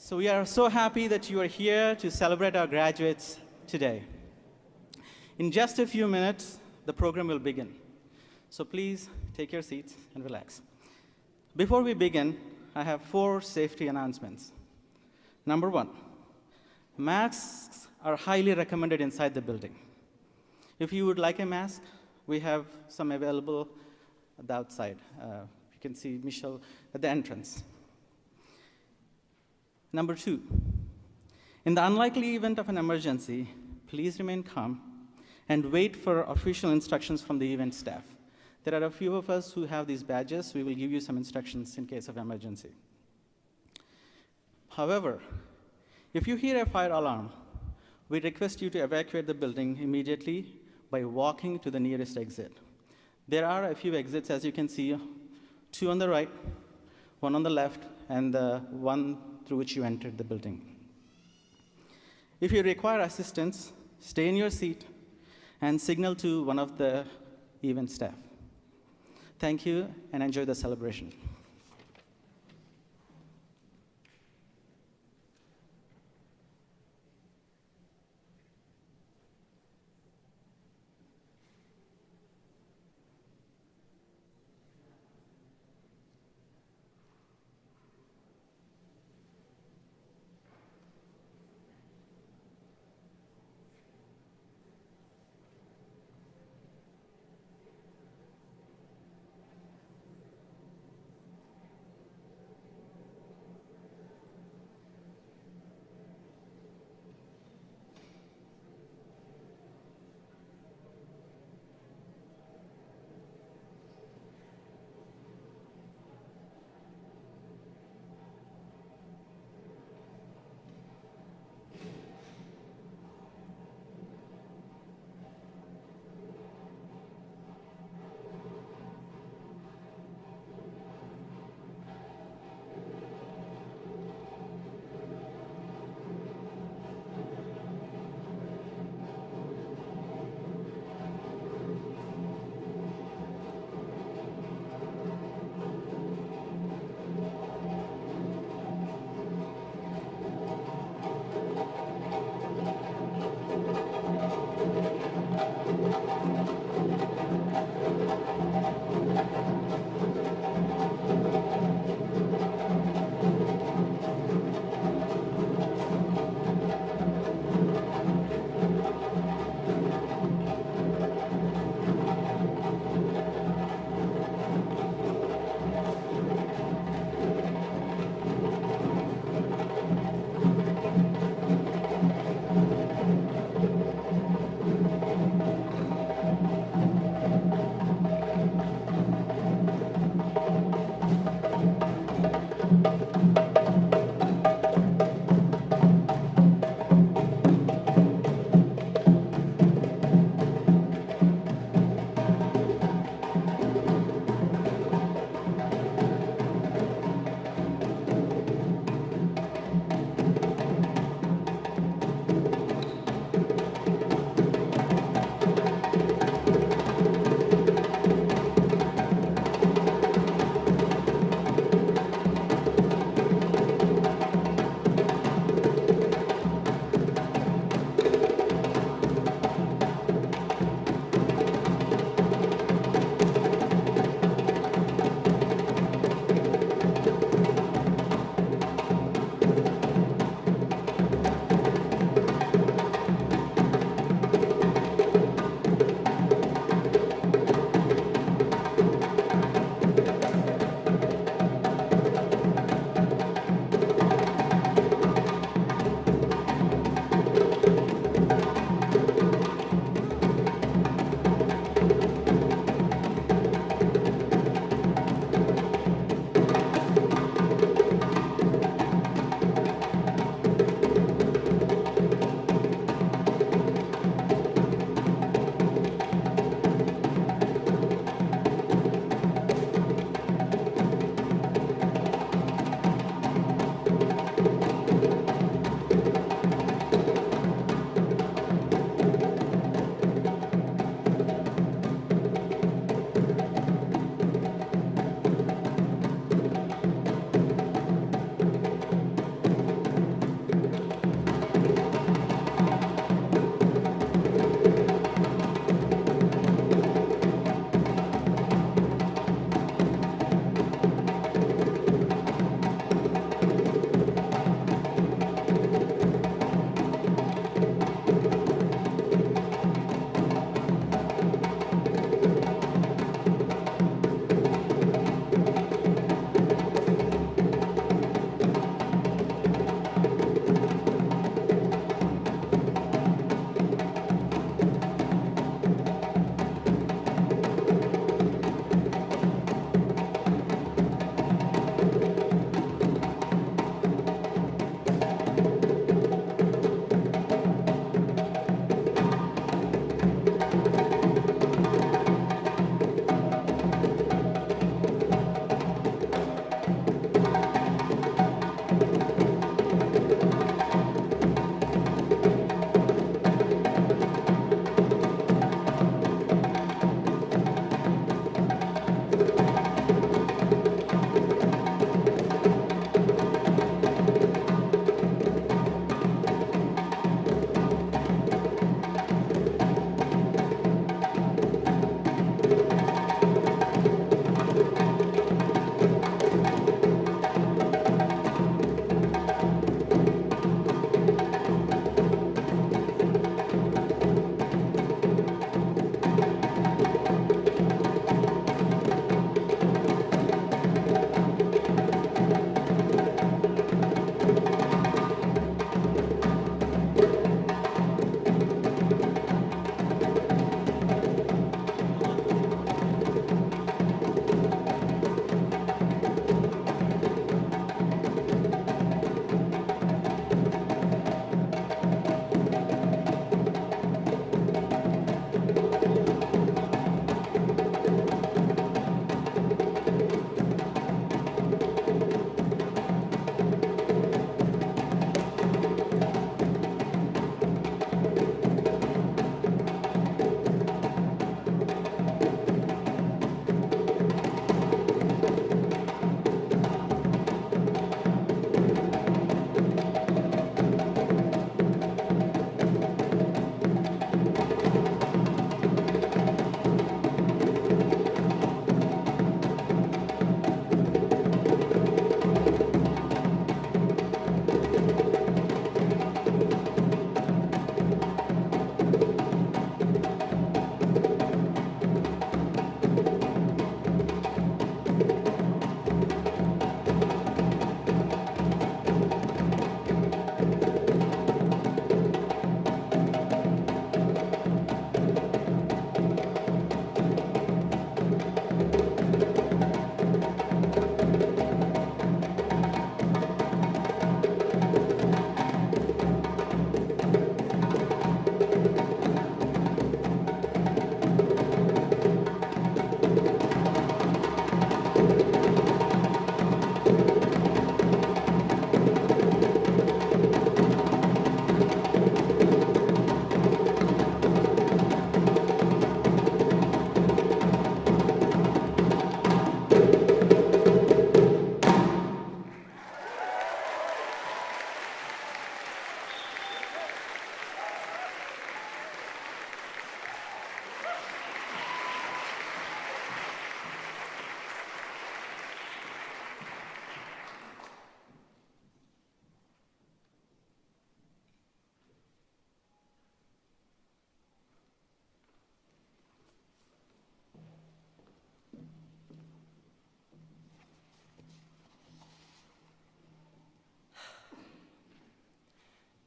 So we are so happy that you are here to celebrate our graduates today. In just a few minutes, the program will begin. So please take your seats and relax. Before we begin, I have 4 safety announcements. Number 1, masks are highly recommended inside the building. If you would like a mask, we have some available at the outside. You can see Michelle at the entrance. Number 2, in the unlikely event of an emergency, please remain calm and wait for official instructions from the event staff. There are a few of us who have these badges. We will give you some instructions in case of emergency. However, if you hear a fire alarm, we request you to evacuate the building immediately by walking to the nearest exit. There are a few exits, as you can see, 2 on the right, 1 on the left, and the one through which you entered the building. If you require assistance, stay in your seat and signal to one of the event staff. Thank you, and enjoy the celebration.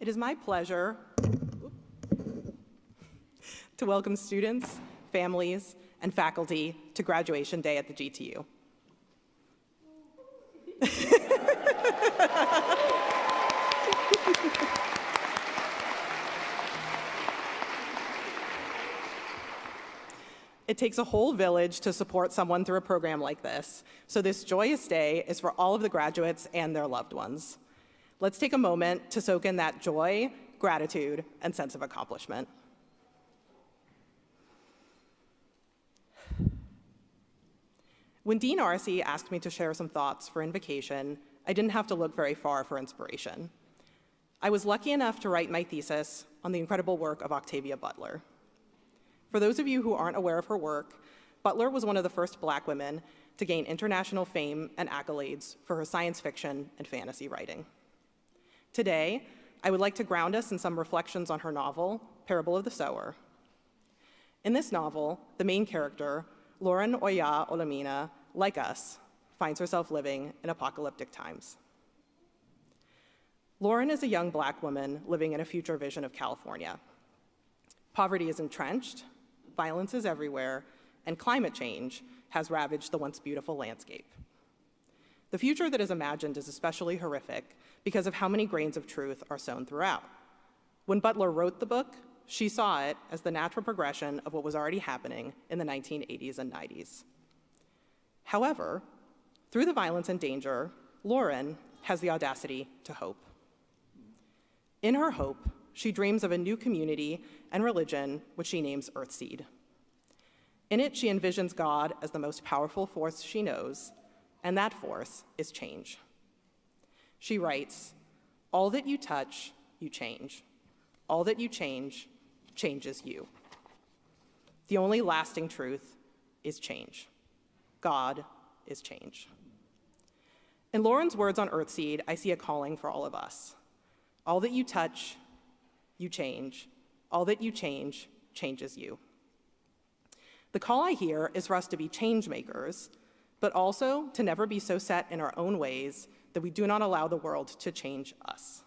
It is my pleasure to welcome students, families, and faculty to graduation day at the GTU. It takes a whole village to support someone through a program like this, so this joyous day is for all of the graduates and their loved ones. Let's take a moment to soak in that joy, gratitude, and sense of accomplishment. When Dean Arce asked me to share some thoughts for Invocation, I didn't have to look very far for inspiration. I was lucky enough to write my thesis on the incredible work of Octavia Butler. For those of you who aren't aware of her work, Butler was one of the first Black women to gain international fame and accolades for her science fiction and fantasy writing. Today, I would like to ground us in some reflections on her novel, Parable of the Sower. In this novel, the main character, Lauren Oya Olamina, like us, finds herself living in apocalyptic times. Lauren is a young Black woman living in a future vision of California. Poverty is entrenched, violence is everywhere, and climate change has ravaged the once beautiful landscape. The future that is imagined is especially horrific because of how many grains of truth are sown throughout. When Butler wrote the book, she saw it as the natural progression of what was already happening in the 1980s and 90s. However, through the violence and danger, Lauren has the audacity to hope. In her hope, she dreams of a new community and religion, which she names Earthseed. In it, she envisions God as the most powerful force she knows, and that force is change. She writes, "All that you touch, you change. All that you change, changes you. The only lasting truth is change. God is change." In Lauren's words on Earthseed, I see a calling for all of us. All that you touch, you change. All that you change, changes you. The call I hear is for us to be change makers, but also to never be so set in our own ways that we do not allow the world to change us.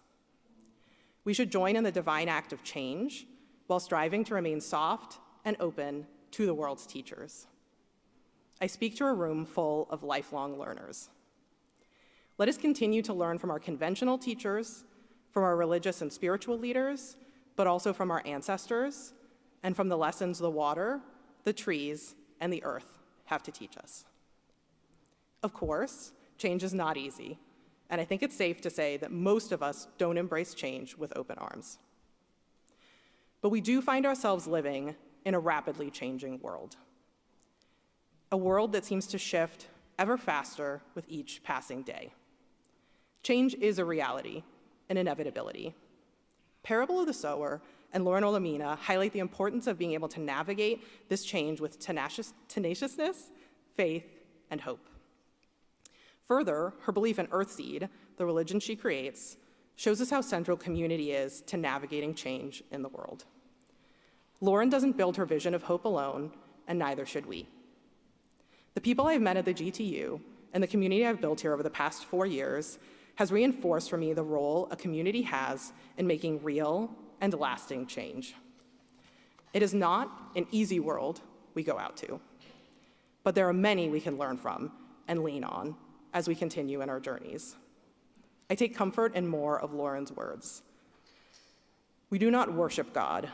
We should join in the divine act of change while striving to remain soft and open to the world's teachers. I speak to a room full of lifelong learners. Let us continue to learn from our conventional teachers, from our religious and spiritual leaders, but also from our ancestors, and from the lessons the water, the trees, and the earth have to teach us. Of course, change is not easy, and I think it's safe to say that most of us don't embrace change with open arms. But we do find ourselves living in a rapidly changing world, a world that seems to shift ever faster with each passing day. Change is a reality, an inevitability. Parable of the Sower and Lauren Olamina highlight the importance of being able to navigate this change with tenaciousness, faith, and hope. Further, her belief in Earthseed, the religion she creates, shows us how central community is to navigating change in the world. Lauren doesn't build her vision of hope alone, and neither should we. The people I've met at the GTU and the community I've built here over the past 4 years has reinforced for me the role a community has in making real and lasting change. It is not an easy world we go out to, but there are many we can learn from and lean on as we continue in our journeys. I take comfort in more of Lauren's words. We do not worship God,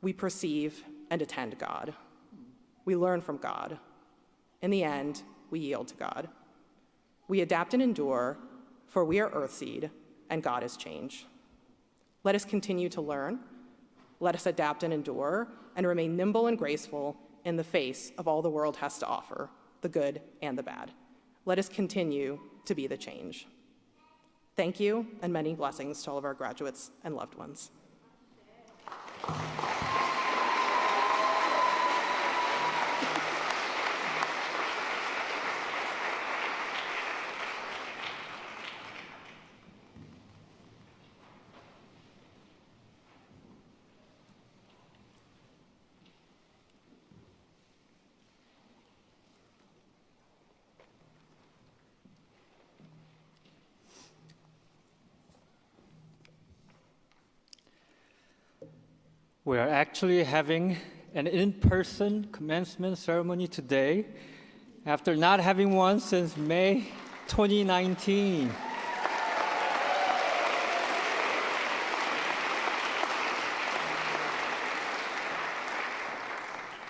we perceive and attend God. We learn from God. In the end, we yield to God. We adapt and endure, for we are Earthseed, and God is change. Let us continue to learn, let us adapt and endure, and remain nimble and graceful in the face of all the world has to offer, the good and the bad. Let us continue to be the change. Thank you, and many blessings to all of our graduates and loved ones. We are actually having an in-person commencement ceremony today after not having one since May 2019.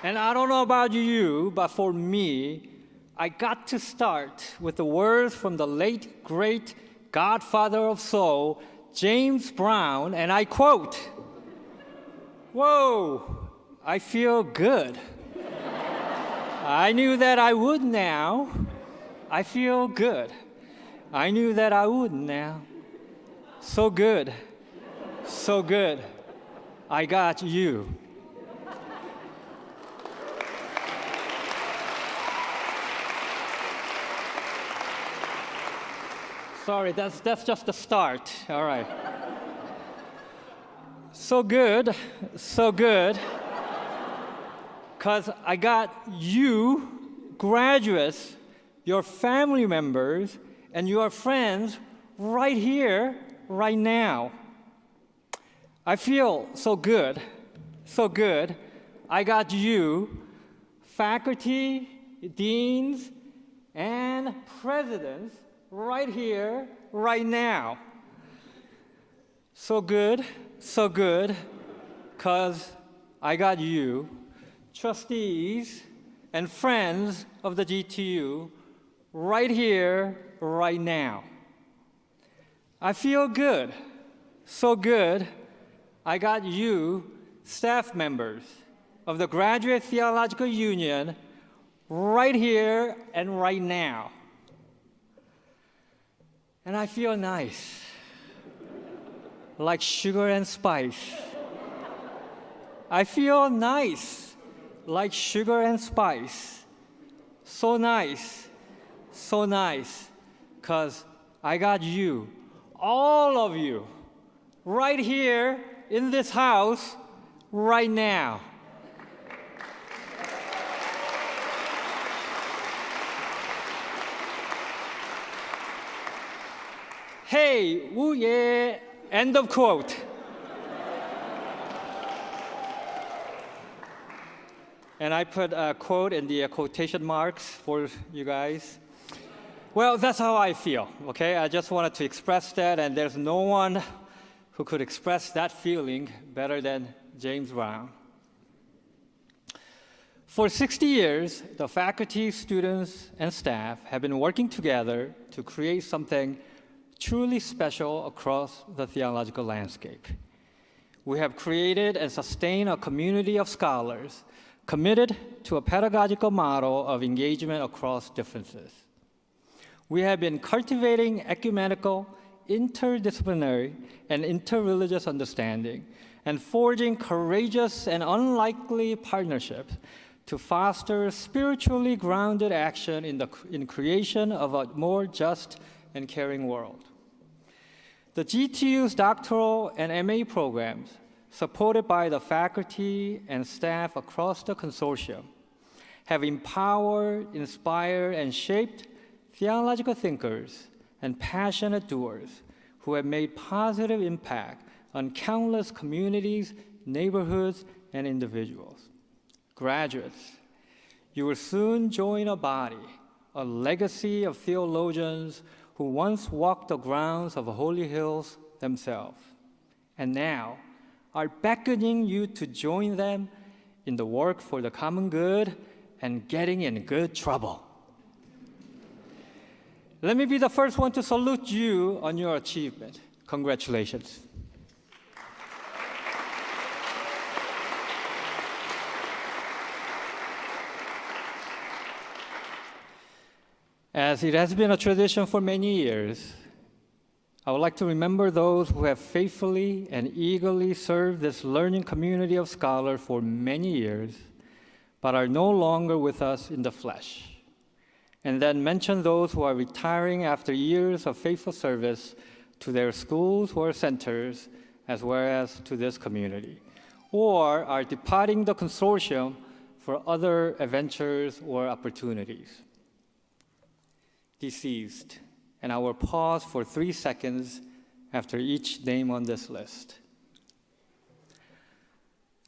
And I don't know about you, but for me, I got to start with the words from the late, great godfather of soul, James Brown, and I quote, "Whoa, I feel good. I knew that I would now. I feel good. I knew that I would now. So good, so good. I got you." Sorry, that's just the start. All right. So good, because I got you, graduates, your family members, and your friends right here, right now. I feel so good. I got you, faculty, deans, and presidents right here, right now. So good, because I got you, trustees and friends of the GTU, right here, right now. I feel good, so good, I got you, staff members of the Graduate Theological Union, right here and right now. And I feel nice, like sugar and spice. I feel nice, like sugar and spice. So nice, because I got you, all of you, right here in this house, right now. Hey, ooh yeah, end of quote. And I put a quote in the quotation marks for you guys. Well, that's how I feel, okay? I just wanted to express that, and there's no one who could express that feeling better than James Brown. For 60 years, the faculty, students, and staff have been working together to create something truly special across the theological landscape. We have created and sustained a community of scholars committed to a pedagogical model of engagement across differences. We have been cultivating ecumenical, interdisciplinary, and interreligious understanding and forging courageous and unlikely partnerships to foster spiritually grounded action in creation of a more just and caring world. The GTU's doctoral and MA programs, supported by the faculty and staff across the consortium, have empowered, inspired, and shaped theological thinkers and passionate doers who have made positive impact on countless communities, neighborhoods, and individuals. Graduates, you will soon join a body, a legacy of theologians who once walked the grounds of Holy Hills themselves, and now are beckoning you to join them in the work for the common good and getting in good trouble. Let me be the first one to salute you on your achievement. Congratulations. As it has been a tradition for many years, I would like to remember those who have faithfully and eagerly served this learning community of scholars for many years, but are no longer with us in the flesh. And then mention those who are retiring after years of faithful service to their schools or centers, as well as to this community, or are departing the consortium for other adventures or opportunities. Deceased, and I will pause for 3 seconds after each name on this list.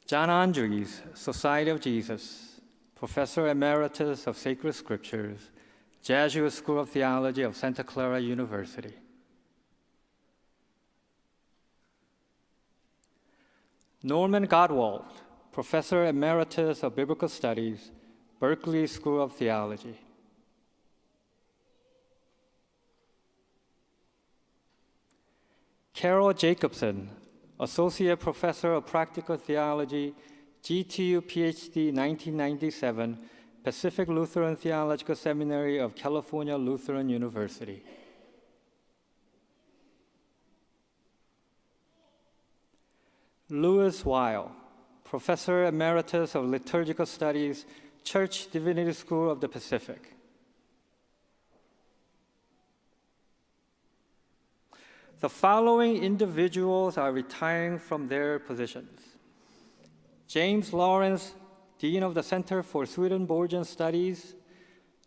John Andres, Society of Jesus, Professor Emeritus of Sacred Scriptures, Jesuit School of Theology of Santa Clara University. Norman Godwald, Professor Emeritus of Biblical Studies, Berkeley School of Theology. Carol Jacobson, Associate Professor of Practical Theology, GTU PhD 1997, Pacific Lutheran Theological Seminary of California Lutheran University. Louis Weil, Professor Emeritus of Liturgical Studies, Church Divinity School of the Pacific. The following individuals are retiring from their positions: James Lawrence, Dean of the Center for Swedenborgian Studies;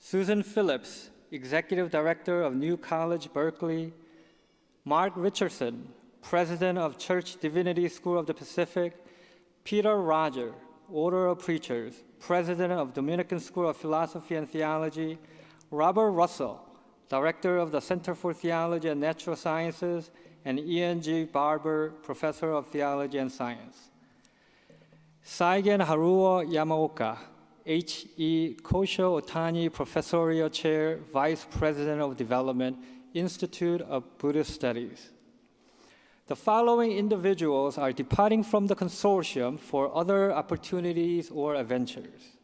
Susan Phillips, Executive Director of New College, Berkeley; Mark Richardson, President of Church Divinity School of the Pacific; Peter Roger, Order of Preachers, President of Dominican School of Philosophy and Theology; Robert Russell, Director of the Center for Theology and Natural Sciences; and Ian G. Barber, Professor of Theology and Science. Saigen Haruo Yamaoka, H.E. Kosho Otani Professorial Chair, Vice President of Development, Institute of Buddhist Studies. The following individuals are departing from the consortium for other opportunities or adventures: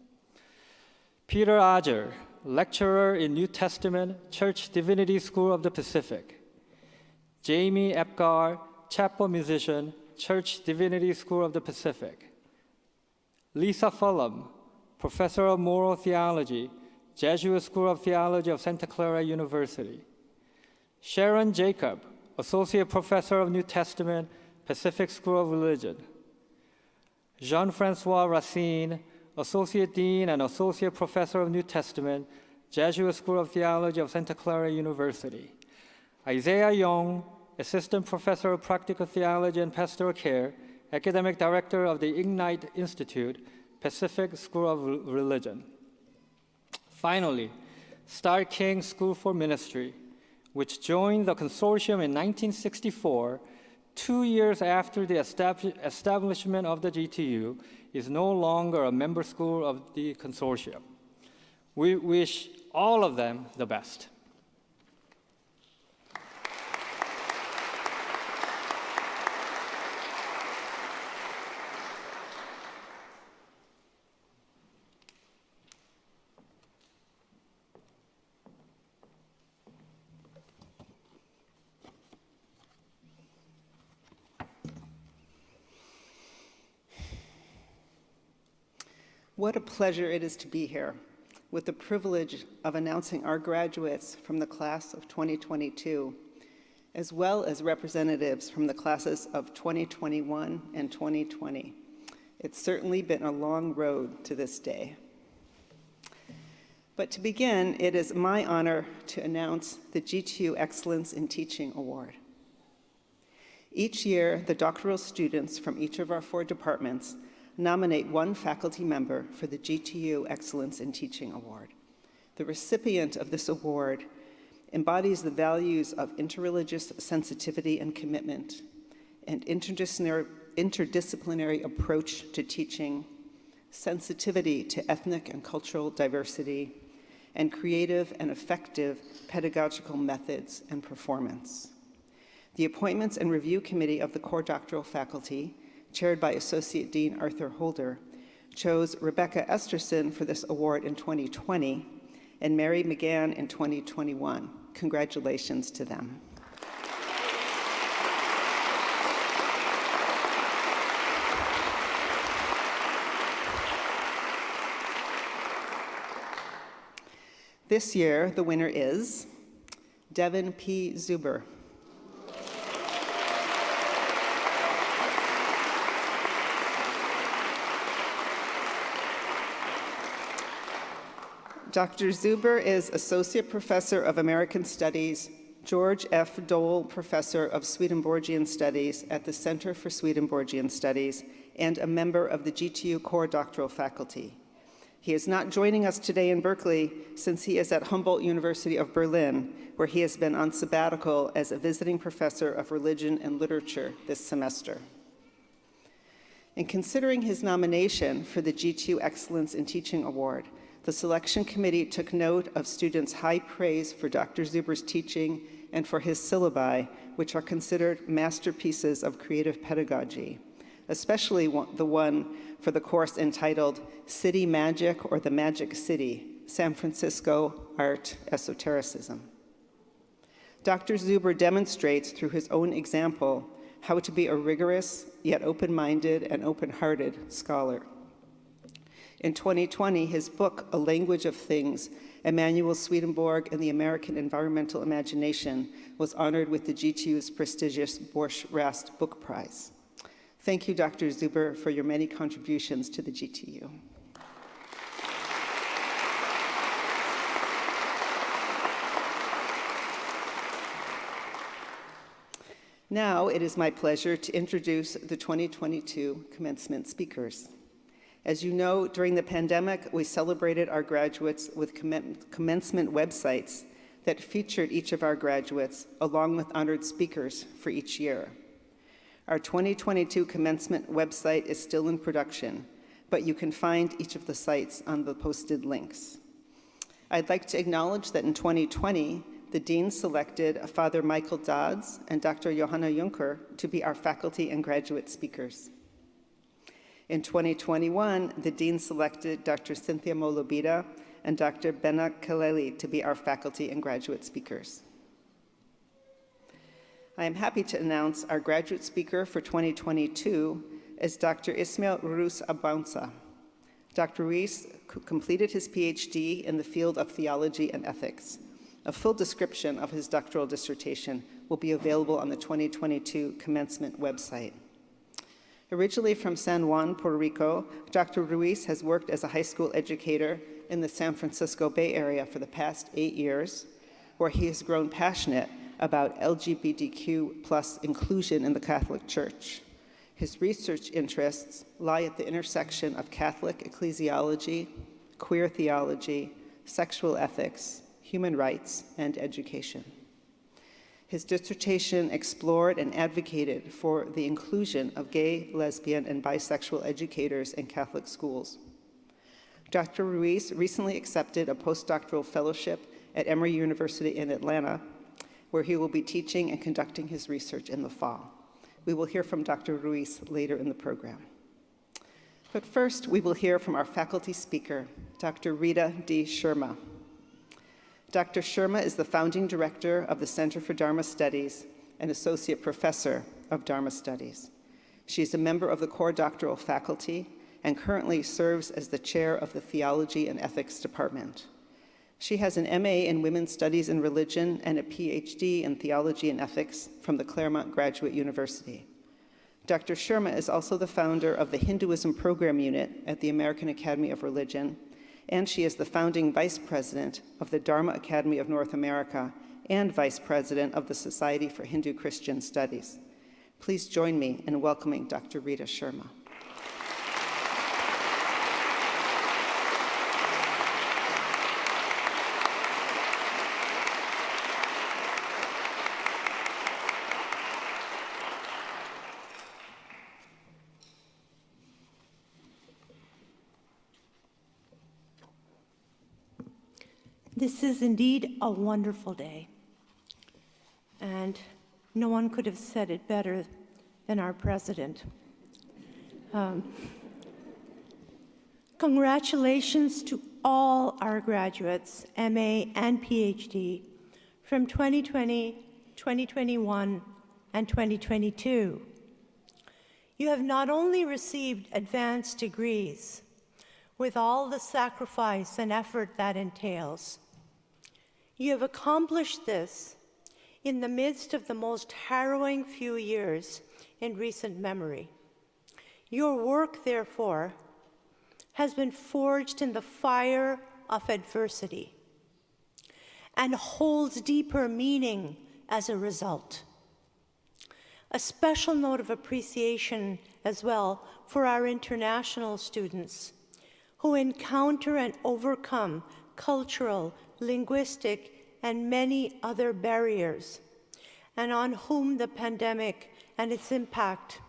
Peter Ager, Lecturer in New Testament, Church Divinity School of the Pacific; Jamie Epgar, Chapel Musician, Church Divinity School of the Pacific; Lisa Fulham, Professor of Moral Theology, Jesuit School of Theology of Santa Clara University; Sharon Jacob, Associate Professor of New Testament, Pacific School of Religion; Jean-Francois Racine, Associate Dean and Associate Professor of New Testament, Jesuit School of Theology of Santa Clara University; Isaiah Young, Assistant Professor of Practical Theology and Pastoral Care, Academic Director of the Ignite Institute, Pacific School of Religion. Finally, Starr King School for Ministry, which joined the consortium in 1964, 2 years after the establishment of the GTU, is no longer a member school of the consortium. We wish all of them the best. What a pleasure it is to be here, with the privilege of announcing our graduates from the class of 2022, as well as representatives from the classes of 2021 and 2020. It's certainly been a long road to this day. But to begin, it is my honor to announce the GTU Excellence in Teaching Award. Each year, the doctoral students from each of our 4 departments nominate one faculty member for the GTU Excellence in Teaching Award. The recipient of this award embodies the values of interreligious sensitivity and commitment, and interdisciplinary approach to teaching, sensitivity to ethnic and cultural diversity, and creative and effective pedagogical methods and performance. The Appointments and Review Committee of the core doctoral faculty, chaired by Associate Dean Arthur Holder, chose Rebecca Esterson for this award in 2020 and Mary McGann in 2021. Congratulations to them. This year, the winner is Devin P. Zuber. Dr. Zuber is Associate Professor of American Studies, George F. Dole Professor of Swedenborgian Studies at the Center for Swedenborgian Studies and a member of the GTU core doctoral faculty. He is not joining us today in Berkeley since he is at Humboldt University of Berlin, where he has been on sabbatical as a visiting professor of religion and literature this semester. In considering his nomination for the GTU Excellence in Teaching Award, the selection committee took note of students' high praise for Dr. Zuber's teaching and for his syllabi, which are considered masterpieces of creative pedagogy, especially the one for the course entitled City Magic or the Magic City, San Francisco Art Esotericism. Dr. Zuber demonstrates through his own example how to be a rigorous, yet open-minded and open-hearted scholar. In 2020, his book, A Language of Things, Emanuel Swedenborg and the American Environmental Imagination, was honored with the GTU's prestigious Borch-Rast Book Prize. Thank you, Dr. Zuber, for your many contributions to the GTU. Now it is my pleasure to introduce the 2022 Commencement Speakers. As you know, during the pandemic, we celebrated our graduates with commencement websites that featured each of our graduates, along with honored speakers for each year. Our 2022 commencement website is still in production, but you can find each of the sites on the posted links. I'd like to acknowledge that in 2020, the Dean selected Father Michael Dodds and Dr. Johanna Juncker to be our faculty and graduate speakers. In 2021, the Dean selected Dr. Cynthia Molobita and Dr. Benna Kaleli to be our faculty and graduate speakers. I am happy to announce our graduate speaker for 2022 is Dr. Ismail Ruiz Abanza. Dr. Ruiz completed his PhD in the field of theology and ethics. A full description of his doctoral dissertation will be available on the 2022 commencement website. Originally from San Juan, Puerto Rico, Dr. Ruiz has worked as a high school educator in the San Francisco Bay Area for the past 8 years, where he has grown passionate about LGBTQ+ inclusion in the Catholic Church. His research interests lie at the intersection of Catholic ecclesiology, queer theology, sexual ethics, human rights, and education. His dissertation explored and advocated for the inclusion of gay, lesbian, and bisexual educators in Catholic schools. Dr. Ruiz recently accepted a postdoctoral fellowship at Emory University in Atlanta, where he will be teaching and conducting his research in the fall. We will hear from Dr. Ruiz later in the program. But first, we will hear from our faculty speaker, Dr. Rita D. Sharma. Dr. Sharma is the founding director of the Center for Dharma Studies and associate professor of Dharma Studies. She is a member of the core doctoral faculty and currently serves as the chair of the Theology and Ethics Department. She has an MA in Women's Studies and Religion and a PhD in Theology and Ethics from the Claremont Graduate University. Dr. Sharma is also the founder of the Hinduism Program Unit at the American Academy of Religion, and she is the founding vice president of the Dharma Academy of North America and vice president of the Society for Hindu Christian Studies. Please join me in welcoming Dr. Rita Sharma. This is indeed a wonderful day, and no one could have said it better than our president. Congratulations to all our graduates, MA and PhD, from 2020, 2021, and 2022. You have not only received advanced degrees, with all the sacrifice and effort that entails, you have accomplished this in the midst of the most harrowing few years in recent memory. Your work, therefore, has been forged in the fire of adversity and holds deeper meaning as a result. A special note of appreciation as well for our international students who encounter and overcome cultural, linguistic, and many other barriers, and on whom the pandemic and its impact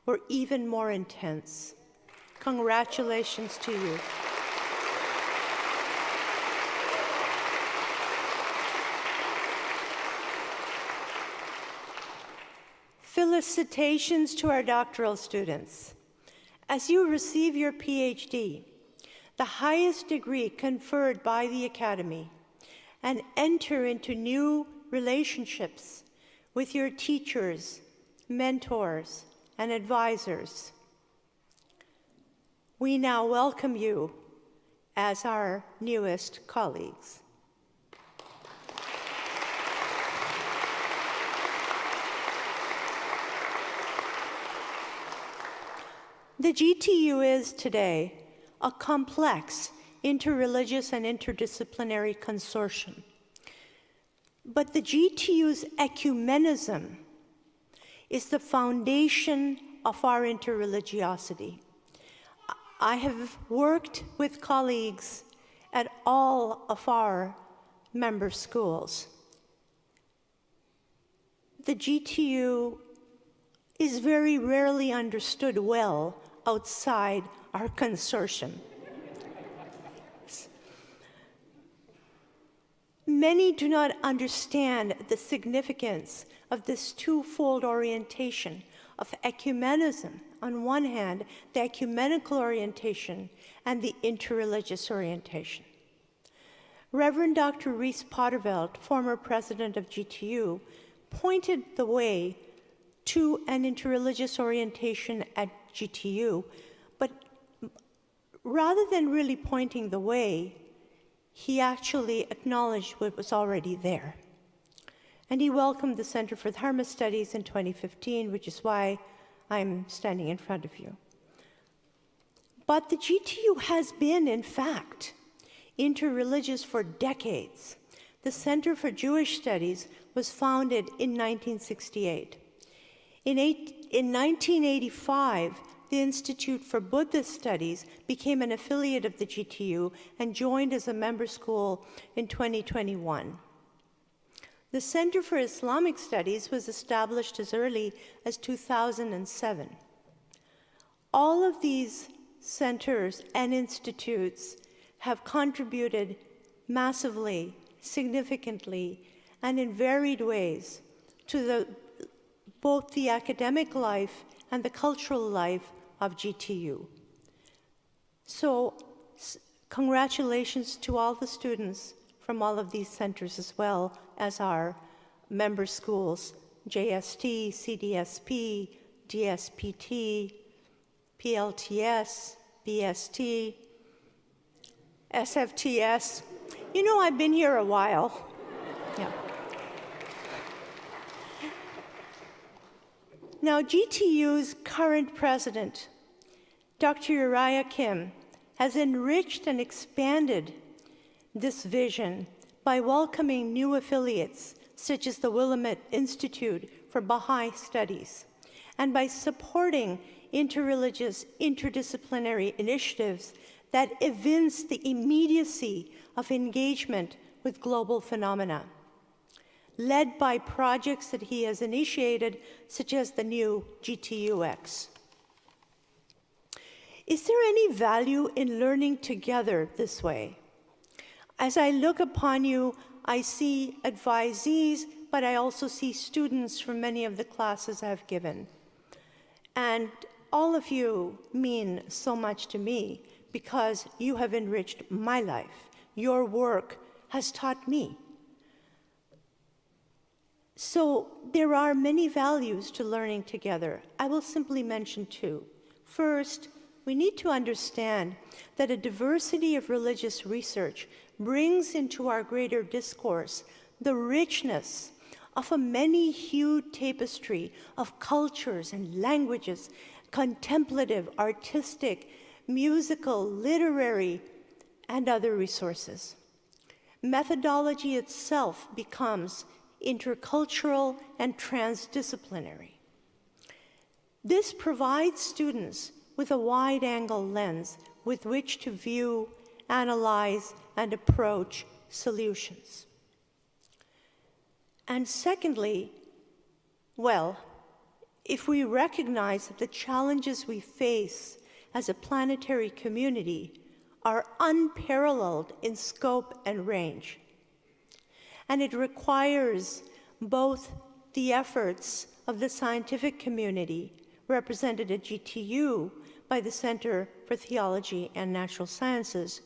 were even more intense. Congratulations to you. Felicitations to our doctoral students. As you receive your PhD, the highest degree conferred by the Academy, and enter into new relationships with your teachers, mentors, and advisors, we now welcome you as our newest colleagues. The GTU is today a complex interreligious and interdisciplinary consortium. But the GTU's ecumenism is the foundation of our interreligiosity. I have worked with colleagues at all of our member schools. The GTU is very rarely understood well outside our consortium. Many do not understand the significance of this twofold orientation of ecumenism, on one hand, the ecumenical orientation, and the interreligious orientation. Reverend Dr. Reese Potterveld, former president of GTU, pointed the way to an interreligious orientation at GTU, but rather than really pointing the way, he actually acknowledged what was already there. And he welcomed the Center for Dharma Studies in 2015, which is why I'm standing in front of you. But the GTU has been, in fact, interreligious for decades. The Center for Jewish Studies was founded in 1968. In 1985, the Institute for Buddhist Studies became an affiliate of the GTU and joined as a member school in 2021. The Center for Islamic Studies was established as early as 2007. All of these centers and institutes have contributed massively, significantly, and in varied ways to both the academic life and the cultural life of GTU. So, congratulations to all the students from all of these centers, as well as our member schools, JST, CDSP, DSPT, PLTS, BST, SFTS. You know, I've been here a while. Yeah. Now, GTU's current president, Dr. Uriah Kim, has enriched and expanded this vision by welcoming new affiliates, such as the Willamette Institute for Baha'i Studies, and by supporting interreligious, interdisciplinary initiatives that evince the immediacy of engagement with global phenomena, led by projects that he has initiated, such as the new GTUX. Is there any value in learning together this way? As I look upon you, I see advisees, but I also see students from many of the classes I've given. And all of you mean so much to me because you have enriched my life. Your work has taught me. So there are many values to learning together. I will simply mention two. First, we need to understand that a diversity of religious research brings into our greater discourse the richness of a many-hued tapestry of cultures and languages, contemplative, artistic, musical, literary, and other resources. Methodology itself becomes intercultural, and transdisciplinary. This provides students with a wide-angle lens with which to view, analyze, and approach solutions. And secondly, well, if we recognize that the challenges we face as a planetary community are unparalleled in scope and range, and it requires both the efforts of the scientific community, represented at GTU by the Center for Theology and Natural Sciences,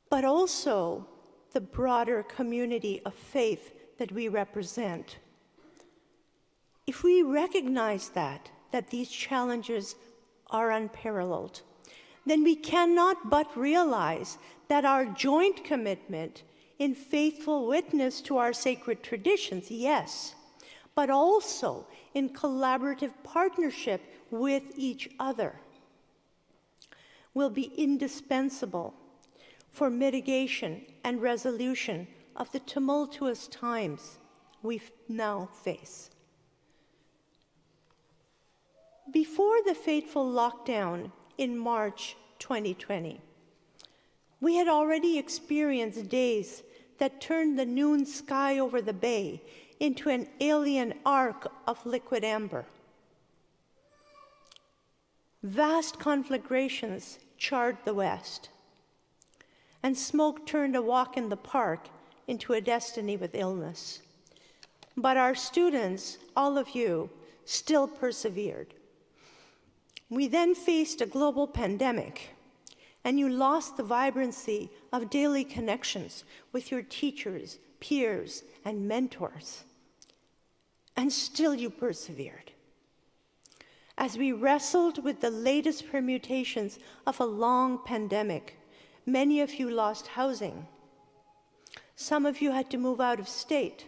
but also the broader community of faith that we represent. If we recognize that these challenges are unparalleled, then we cannot but realize that our joint commitment in faithful witness to our sacred traditions, yes, but also in collaborative partnership with each other, will be indispensable for mitigation and resolution of the tumultuous times we now face. Before the fateful lockdown in March 2020, we had already experienced days that turned the noon sky over the bay into an alien arc of liquid amber. Vast conflagrations charred the west, and smoke turned a walk in the park into a destiny with illness. But our students, all of you, still persevered. We then faced a global pandemic, and you lost the vibrancy of daily connections with your teachers, peers, and mentors. And still you persevered. As we wrestled with the latest permutations of a long pandemic, many of you lost housing. Some of you had to move out of state.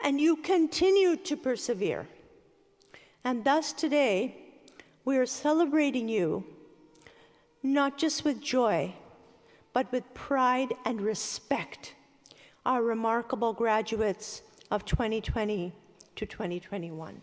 And you continued to persevere. And thus today, we are celebrating you, not just with joy, but with pride and respect, our remarkable graduates of 2020 to 2021.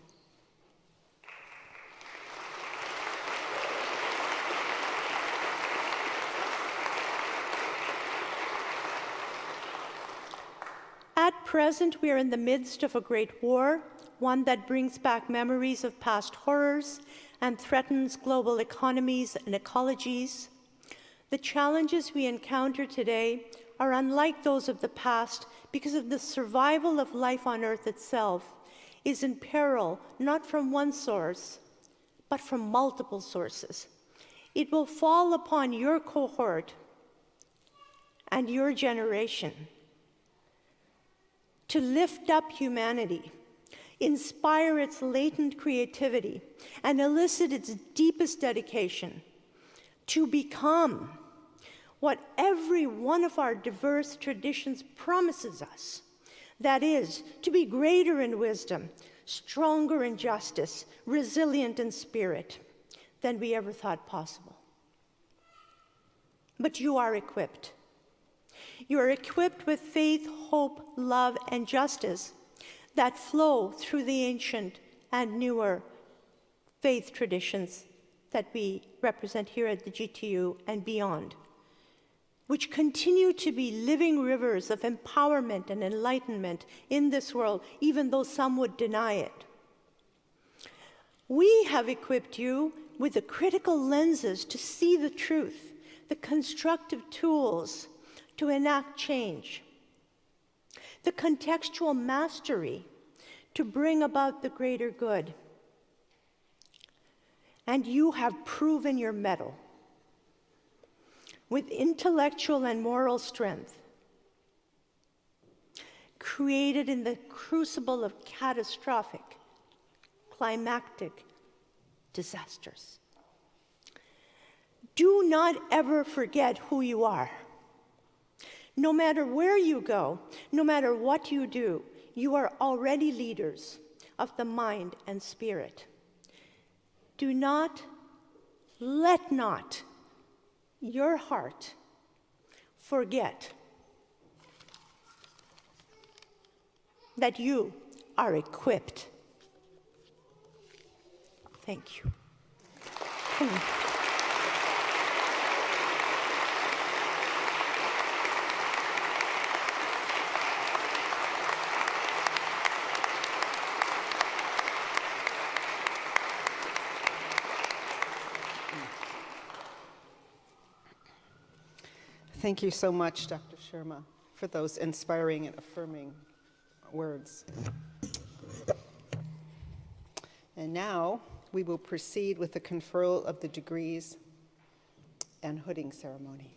At present, we are in the midst of a great war, one that brings back memories of past horrors and threatens global economies and ecologies. The challenges we encounter today are unlike those of the past because of the survival of life on Earth itself is in peril, not from one source, but from multiple sources. It will fall upon your cohort and your generation to lift up humanity, inspire its latent creativity, and elicit its deepest dedication to become what every one of our diverse traditions promises us. That is, to be greater in wisdom, stronger in justice, resilient in spirit than we ever thought possible. But you are equipped. You are equipped with faith, hope, love, and justice that flow through the ancient and newer faith traditions that we represent here at the GTU and beyond, which continue to be living rivers of empowerment and enlightenment in this world, even though some would deny it. We have equipped you with the critical lenses to see the truth, the constructive tools to enact change, the contextual mastery to bring about the greater good. And you have proven your mettle with intellectual and moral strength, created in the crucible of catastrophic, climactic disasters. Do not ever forget who you are. No matter where you go, no matter what you do, you are already leaders of the mind and spirit. Do not, let not your heart forget that you are equipped. Thank you. Thank you so much, Dr. Sharma, for those inspiring and affirming words. And now we will proceed with the conferral of the degrees and hooding ceremony.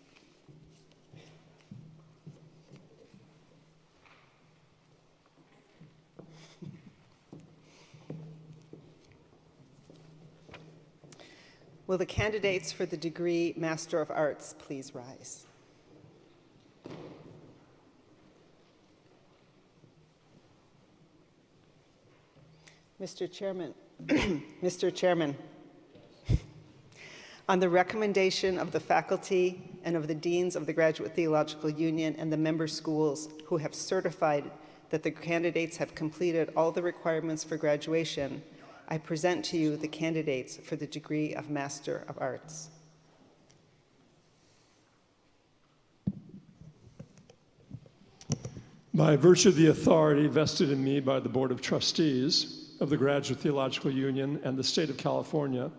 Will the candidates for the degree Master of Arts please rise? Mr. Chairman, Mr. Chairman, on the recommendation of the faculty and of the deans of the Graduate Theological Union and the member schools who have certified that the candidates have completed all the requirements for graduation, I present to you the candidates for the degree of Master of Arts. By virtue of the authority vested in me by the Board of Trustees of the Graduate Theological Union and the State of California,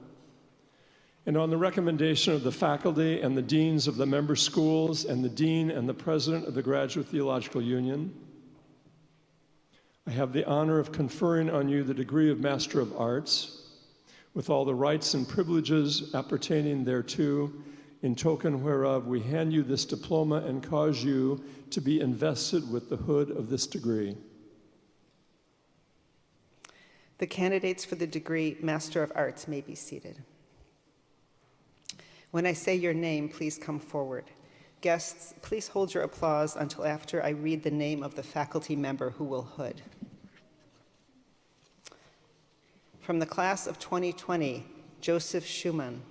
and on the recommendation of the faculty and the deans of the member schools and the dean and the president of the Graduate Theological Union, I have the honor of conferring on you the degree of Master of Arts with all the rights and privileges appertaining thereto, in token whereof we hand you this diploma and cause you to be invested with the hood of this degree. The candidates for the degree Master of Arts may be seated. When I say your name, please come forward. Guests, please hold your applause until after I read the name of the faculty member who will hood. From the class of 2020, Joseph Schumann.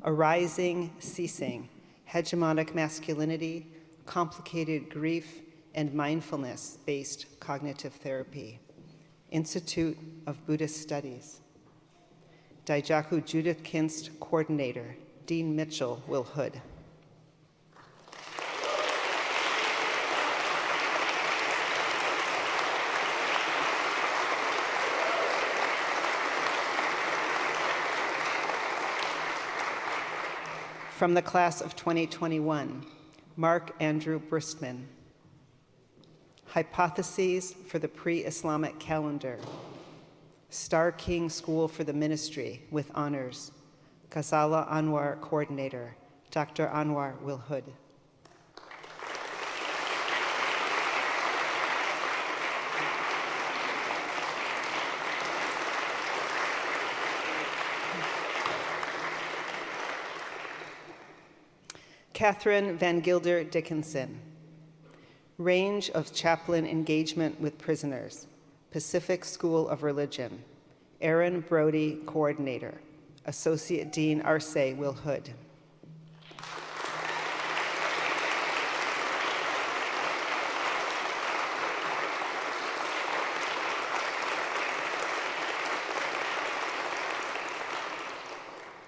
Arising, ceasing, hegemonic masculinity, complicated grief, and mindfulness-based cognitive therapy. Institute of Buddhist Studies. Daijaku Judith Kinst, coordinator. Dean Mitchell will hood. From the class of 2021, Mark Andrew Bristman. Hypotheses for the Pre-Islamic Calendar. Star King School for the Ministry with honors. Ghazala Anwar, coordinator. Dr. Anwar will hood. Catherine Van Gilder Dickinson. Range of chaplain engagement with prisoners. Pacific School of Religion. Aaron Brody, coordinator. Associate Dean Arce will hood.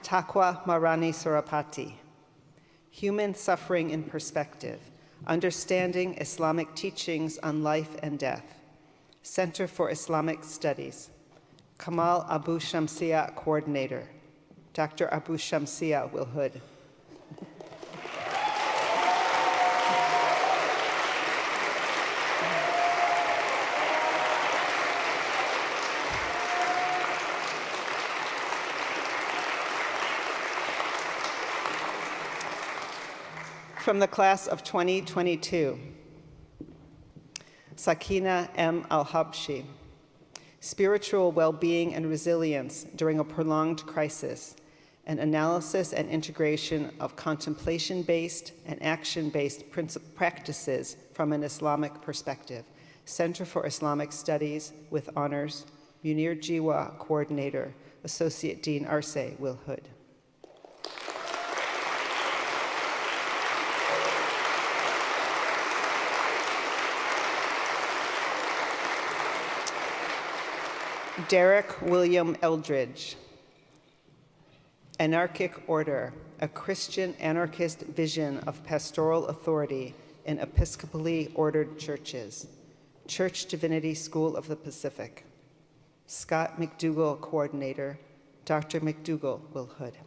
Takwa Marani Surapati. Human Suffering in Perspective, Understanding Islamic Teachings on Life and Death, Center for Islamic Studies. Kamal Abu Shamsia, coordinator. Dr. Abu Shamsia will hood. From the class of 2022, Sakina M. Al-Habshi. Spiritual well-being and resilience during a prolonged crisis, an analysis and integration of contemplation-based and action-based practices from an Islamic perspective. Center for Islamic Studies with honors, Munir Jiwa, coordinator. Associate Dean Arce will hood. Derek William Eldridge. Anarchic Order, a Christian anarchist vision of pastoral authority in Episcopally ordered churches. Church Divinity School of the Pacific. Scott McDougall, Coordinator. Dr. McDougall Will Hood.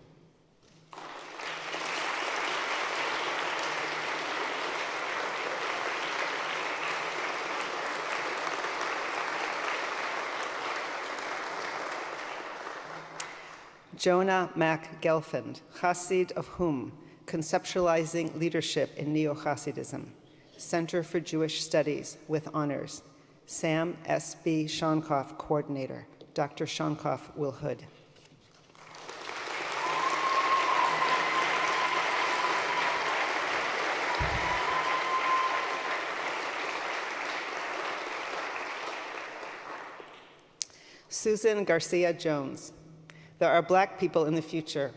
Jonah Mac Gelfand, Chassid of Hum, Conceptualizing Leadership in Neo-Hasidism, Center for Jewish Studies with honors. Sam S.B. Shonkoff, Coordinator. Dr. Shonkoff Will Hood. Susan Garcia Jones. There are Black people in the future.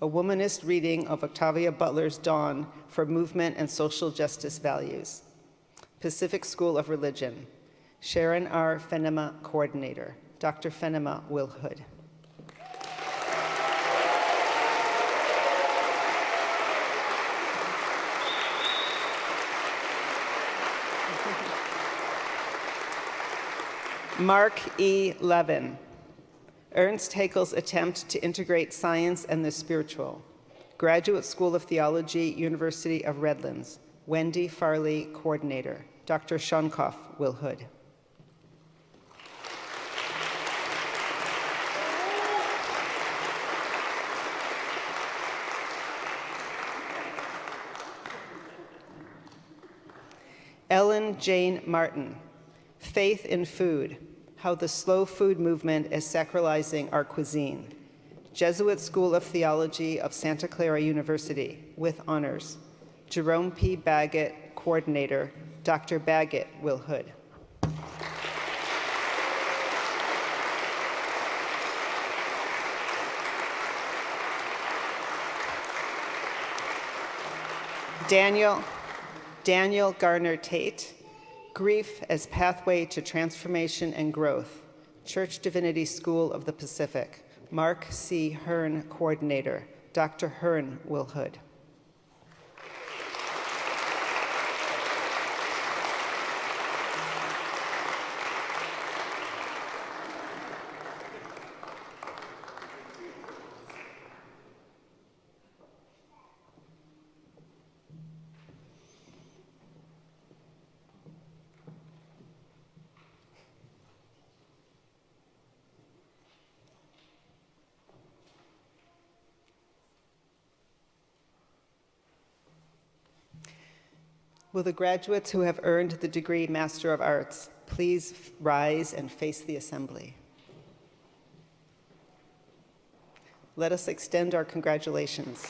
A womanist reading of Octavia Butler's Dawn for Movement and Social Justice Values. Pacific School of Religion. Sharon R. Fenema, Coordinator. Dr. Fenema Will Hood. Mark E. Levin. Ernst Haeckel's attempt to integrate science and the spiritual. Graduate School of Theology, University of Redlands. Wendy Farley, Coordinator. Dr. Shonkoff Will Hood. Ellen Jane Martin. Faith in Food. How the Slow Food Movement is Sacralizing Our Cuisine. Jesuit School of Theology of Santa Clara University, with honors. Jerome P. Baggett, Coordinator. Dr. Baggett Will Hood. Daniel Garner Tate. Grief as Pathway to Transformation and Growth, Church Divinity School of the Pacific. Mark C. Hearn, Coordinator. Dr. Hearn Will Hood. Will the graduates who have earned the degree Master of Arts please rise and face the assembly? Let us extend our congratulations.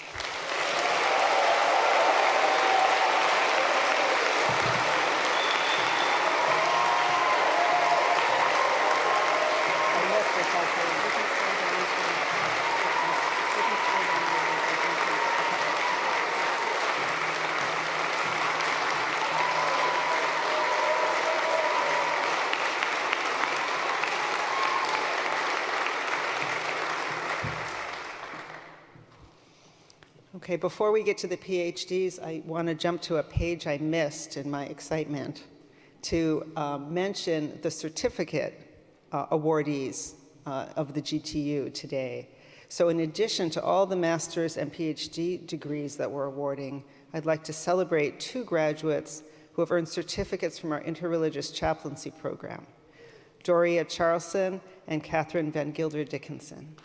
Okay, before we get to the PhDs, I want to jump to a page I missed in my excitement to mention the certificate awardees of the GTU today. So in addition to all the master's and PhD degrees that we're awarding, I'd like to celebrate 2 graduates who have earned certificates from our interreligious chaplaincy program, Doria Charlson and Catherine Van Gilder Dickinson.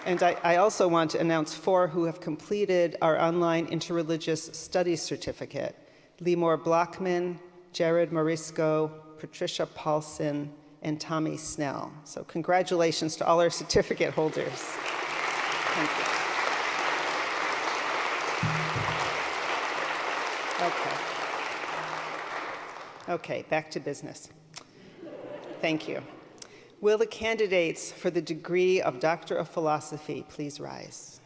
And I also want to announce 4 who have completed our online interreligious studies certificate: Limor Blockman, Jared Morisco, Patricia Paulson, and Tommy Snell. So congratulations to all our certificate holders. Thank you. Okay, back to business. Thank you. Will the candidates for the degree of Doctor of Philosophy please rise?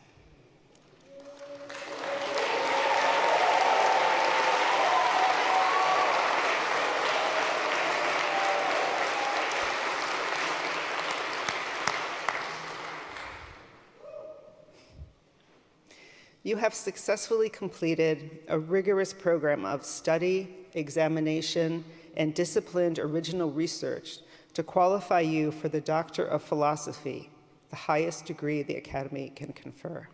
You have successfully completed a rigorous program of study, examination, and disciplined original research to qualify you for the Doctor of Philosophy, the highest degree the Academy can confer.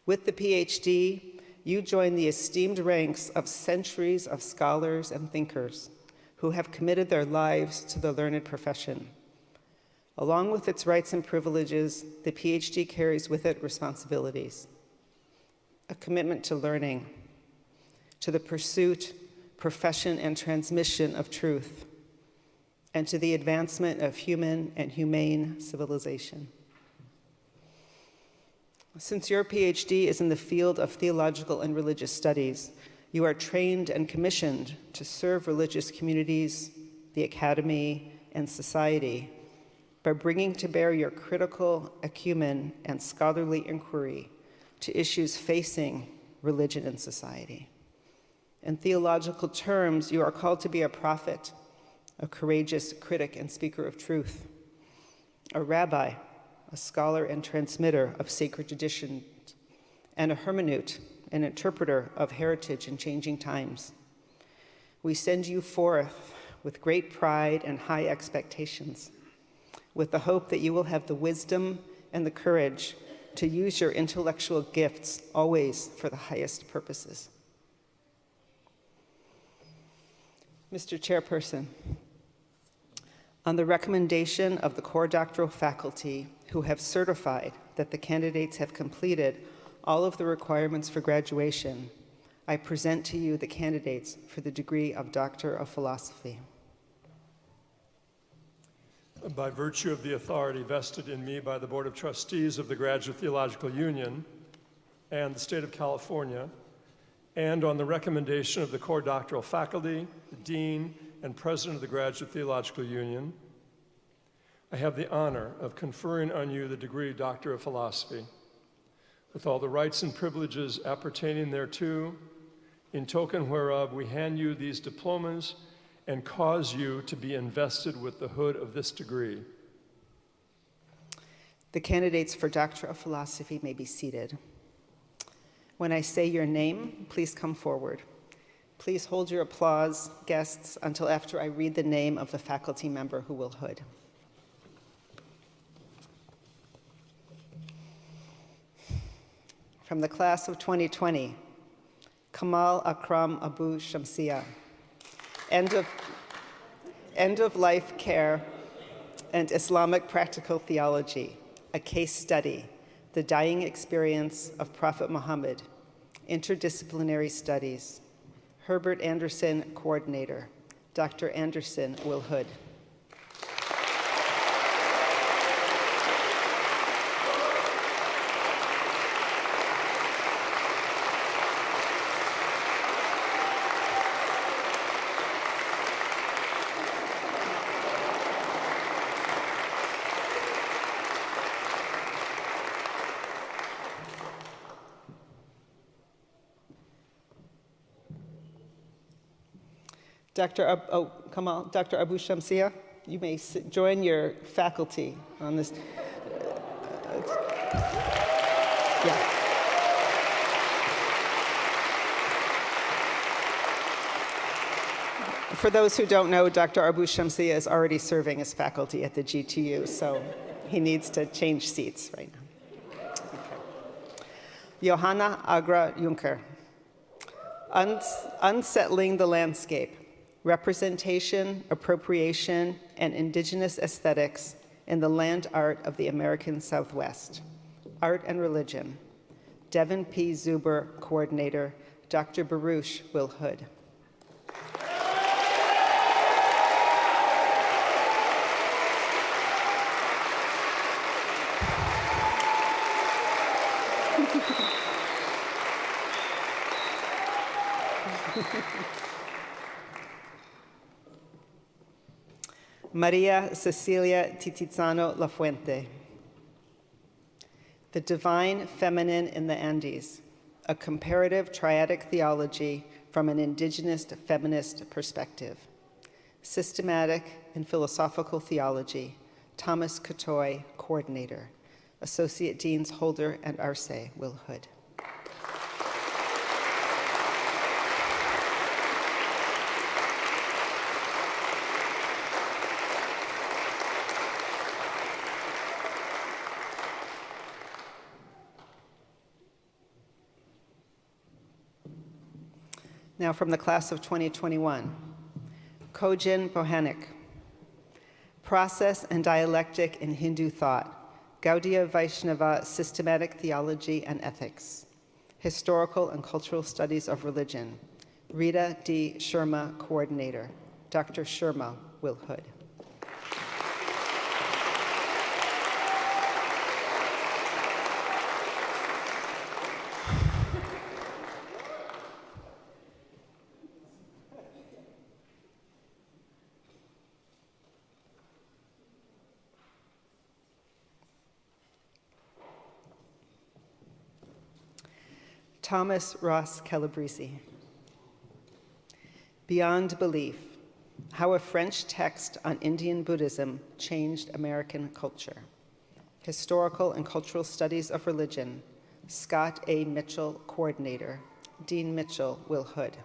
With the PhD, you join the esteemed ranks of centuries of scholars and thinkers who have committed their lives to the learned profession. Along with its rights and privileges, the PhD carries with it responsibilities, a commitment to learning, to the pursuit, profession, and transmission of truth, and to the advancement of human and humane civilization. Since your PhD is in the field of theological and religious studies, you are trained and commissioned to serve religious communities, the academy, and society by bringing to bear your critical acumen and scholarly inquiry to issues facing religion and society. In theological terms, you are called to be a prophet, a courageous critic and speaker of truth, a rabbi, a scholar and transmitter of sacred traditions, and a hermeneut, an interpreter of heritage in changing times. We send you forth with great pride and high expectations, with the hope that you will have the wisdom and the courage to use your intellectual gifts always for the highest purposes. Mr. Chairperson, on the recommendation of the core doctoral faculty who have certified that the candidates have completed all of the requirements for graduation, I present to you the candidates for the degree of Doctor of Philosophy. By virtue of the authority vested in me by the Board of Trustees of the Graduate Theological Union and the State of California, and on the recommendation of the core doctoral faculty, the Dean, and President of the Graduate Theological Union, I have the honor of conferring on you the degree Doctor of Philosophy, with all the rights and privileges appertaining thereto, in token whereof we hand you these diplomas and cause you to be invested with the hood of this degree. The candidates for Doctor of Philosophy may be seated. When I say your name, please come forward. Please hold your applause, guests, until after I read the name of the faculty member who will hood. From the class of 2020, Kamal Akram Abu Shamsia, end of life care and Islamic practical theology, a case study, the dying experience of Prophet Muhammad, interdisciplinary studies. Herbert Anderson, coordinator. Dr. Anderson will hood. Dr. Abu Shamsia, you may join your faculty on this. Yeah. For those who don't know, Dr. Abu Shamsia is already serving as faculty at the GTU, so he needs to change seats right now. Okay. Johanna Agra Juncker, Unsettling the Landscape, Representation, Appropriation, and Indigenous Aesthetics in the Land Art of the American Southwest, Art and Religion. Devin P. Zuber, coordinator. Dr. Baruch will hood. Maria Cecilia Titizano Lafuente, The Divine Feminine in the Andes, a comparative triadic theology from an indigenous feminist perspective. Systematic and Philosophical Theology, Thomas Catoy, coordinator. Associate Deans Holder and Arce, Will Hood. Now from the class of 2021, Kojin Bohanik, Process and Dialectic in Hindu Thought, Gaudiya Vaishnava Systematic Theology and Ethics, Historical and Cultural Studies of Religion, Rita D. Sharma, Coordinator, Dr. Sharma, Will Hood. Thomas Ross Calabrese. Beyond Belief, How a French Text on Indian Buddhism Changed American Culture. Historical and Cultural Studies of Religion, Scott A. Mitchell, Coordinator, Dean Mitchell, Will Hood.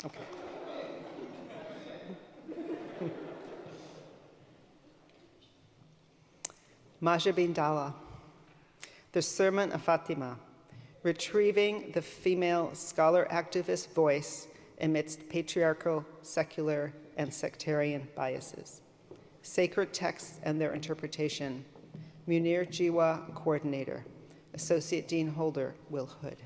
Okay. Majabin Dalla, The Sermon of Fatima, Retrieving the Female Scholar Activist Voice Amidst Patriarchal, Secular, and Sectarian Biases. Sacred Texts and Their Interpretation, Munir Jiwa, Coordinator, Associate Dean Holder, Will Hood.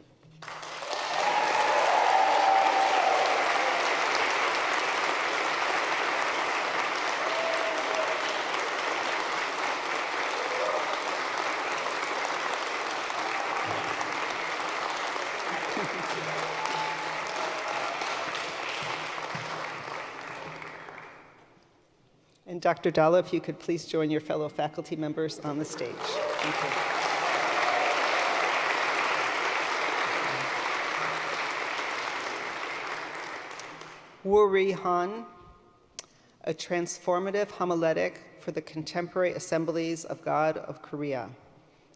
And Dr. Dalla, if you could please join your fellow faculty members on the stage. Thank you. Wu-Ri Han, A Transformative Homiletic for the Contemporary Assemblies of God of Korea.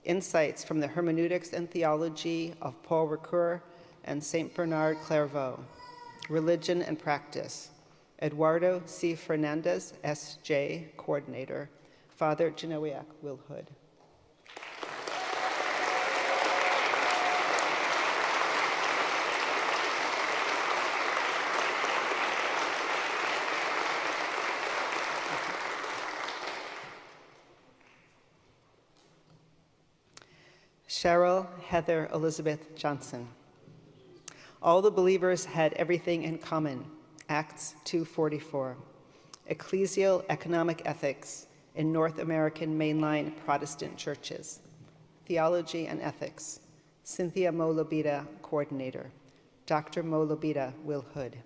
Insights from the Hermeneutics and Theology of Paul Ricoeur and St. Bernard Clairvaux. Religion and Practice. Eduardo C. Fernandez, S.J., Coordinator. Father Genowiak, Will Hood. Cheryl Heather Elizabeth Johnson. All the believers had everything in common. Acts 2:44. Ecclesial Economic Ethics in North American Mainline Protestant Churches. Theology and Ethics. Cynthia Mo Lobita, Coordinator. Dr. Mo Lobita, Will Hood.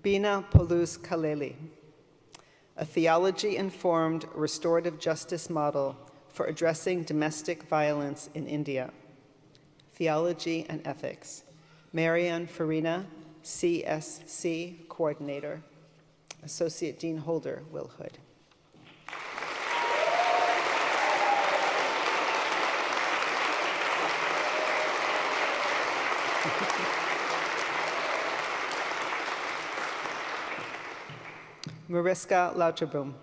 Bina Polus Kaleli, a theology-informed restorative justice model for addressing domestic violence in India. Theology and Ethics. Marianne Farina, CSC, Coordinator. Associate Dean Holder, Will Hood. Mariska Lauterbom,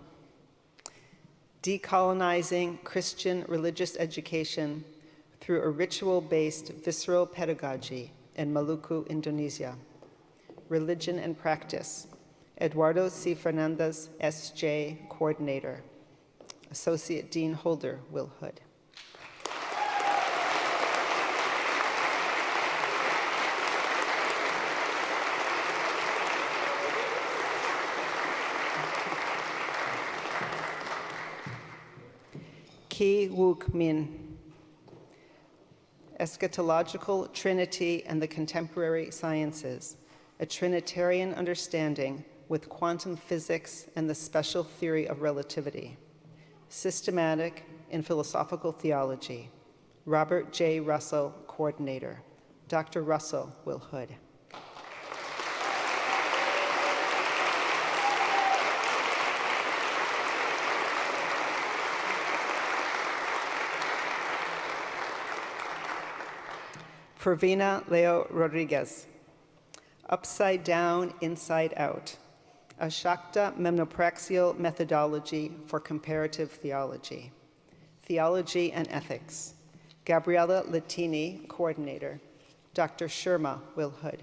Decolonizing Christian Religious Education through a Ritual-Based Visceral Pedagogy in Maluku, Indonesia. Religion and Practice. Eduardo C. Fernandez, S.J., Coordinator. Associate Dean Holder, Will Hood. Ki Wook Min. Eschatological Trinity and the Contemporary Sciences, a Trinitarian Understanding with Quantum Physics and the Special Theory of Relativity. Systematic in Philosophical Theology. Robert J. Russell, Coordinator. Dr. Russell Will Hood. Pravina Leo Rodriguez. Upside Down, Inside Out. A Shakta Memnopraxial Methodology for Comparative Theology. Theology and Ethics. Gabriella Latini, Coordinator. Dr. Sharma Will Hood.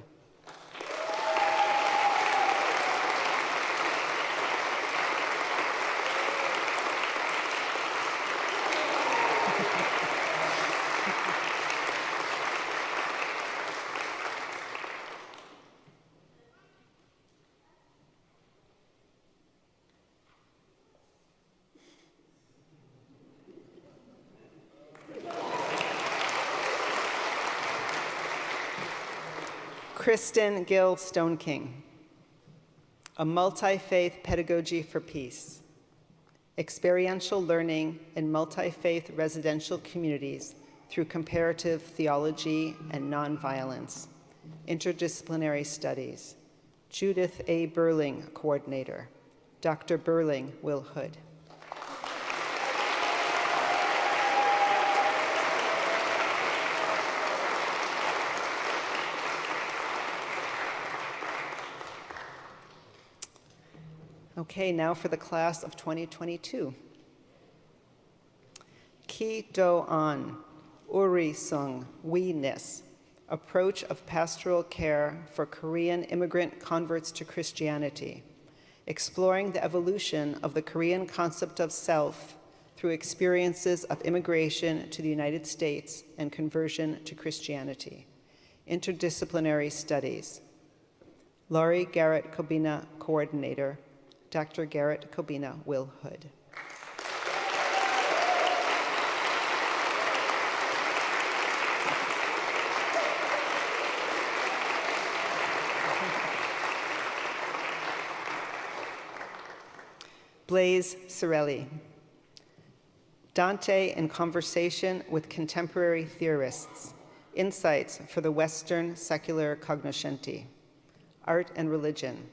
Kristen Gill Stoneking. A Multi-Faith Pedagogy for Peace. Experiential learning in multi-faith residential communities through comparative theology and nonviolence. Interdisciplinary studies. Judith A. Burling, Coordinator. Dr. Burling Will Hood. Okay, now for the class of 2022. Ki Do An, Uri Sung, Wee Nis, Approach of Pastoral Care for Korean Immigrant Converts to Christianity, exploring the evolution of the Korean concept of self through experiences of immigration to the United States and conversion to Christianity. Interdisciplinary studies. Laurie Garrett Kobina, Coordinator. Dr. Garrett Kobina Will Hood. Blaise Sorelli. Dante in Conversation with Contemporary Theorists. Insights for the Western Secular Cognoscenti. Art and Religion.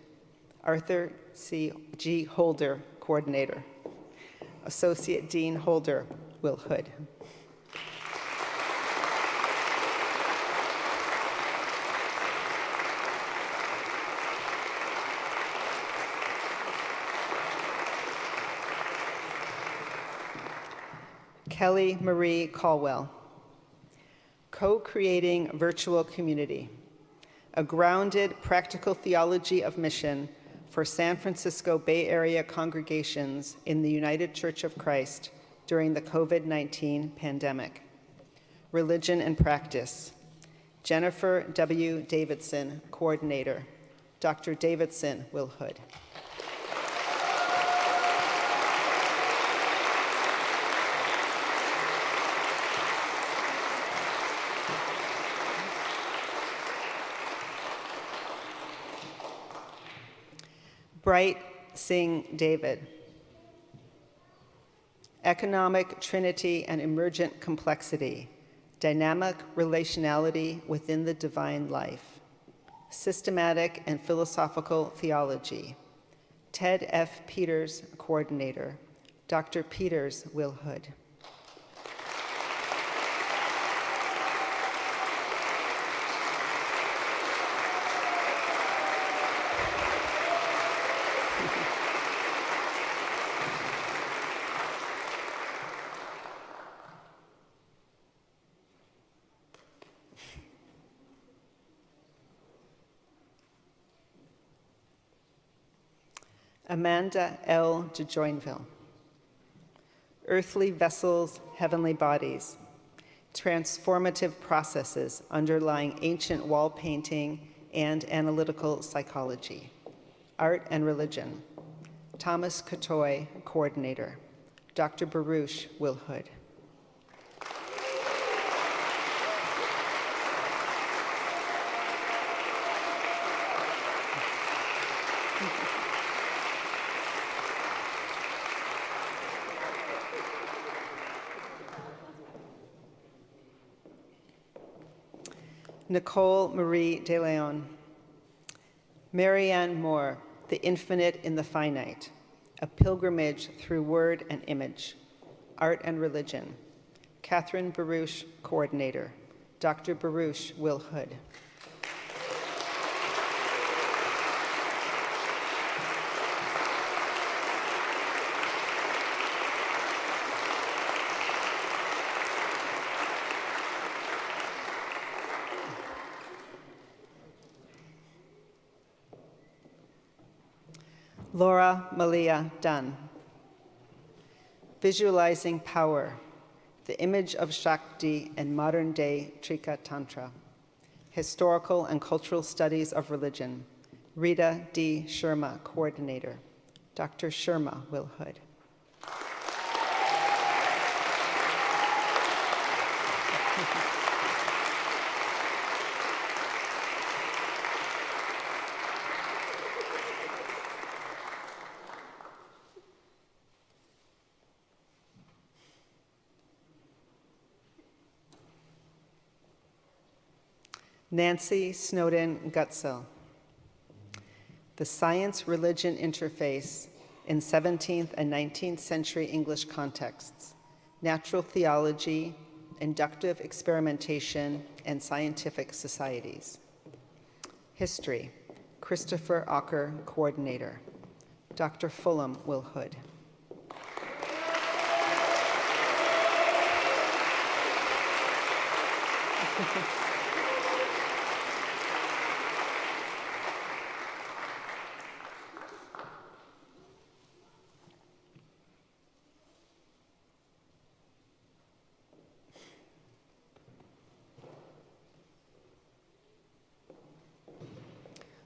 Arthur G. Holder, Coordinator. Associate Dean Holder, Will Hood. Kelly Marie Caldwell. Co-creating virtual community. A grounded practical theology of mission for San Francisco Bay Area congregations in the United Church of Christ during the COVID-19 pandemic. Religion and Practice. Jennifer W. Davidson, Coordinator. Dr. Davidson Will Hood. Bright Singh David. Economic Trinity and Emergent Complexity, Dynamic Relationality within the Divine Life, Systematic and Philosophical Theology, Ted F. Peters, Coordinator, Dr. Peters Will Hood. Amanda L. de Joinville. Earthly vessels, heavenly bodies. Transformative processes underlying ancient wall painting and analytical psychology. Art and Religion. Thomas Catoy, Coordinator. Dr. Baruch Will Hood. Nicole Marie De Leon. Marianne Moore, The Infinite in the Finite, A Pilgrimage Through Word and Image, Art and Religion. Catherine Baruch, Coordinator. Dr. Baruch Will Hood. Laura Malia Dunn. Visualizing Power, the Image of Shakti in Modern-Day Trika Tantra, Historical and Cultural Studies of Religion. Rita D. Sharma, Coordinator. Dr. Sharma Will Hood. Nancy Snowden Gutzel. The Science-Religion Interface in 17th and 19th Century English Contexts, Natural Theology, Inductive Experimentation, and Scientific Societies. History, Christopher Ocker, Coordinator. Dr. Fulham Will Hood.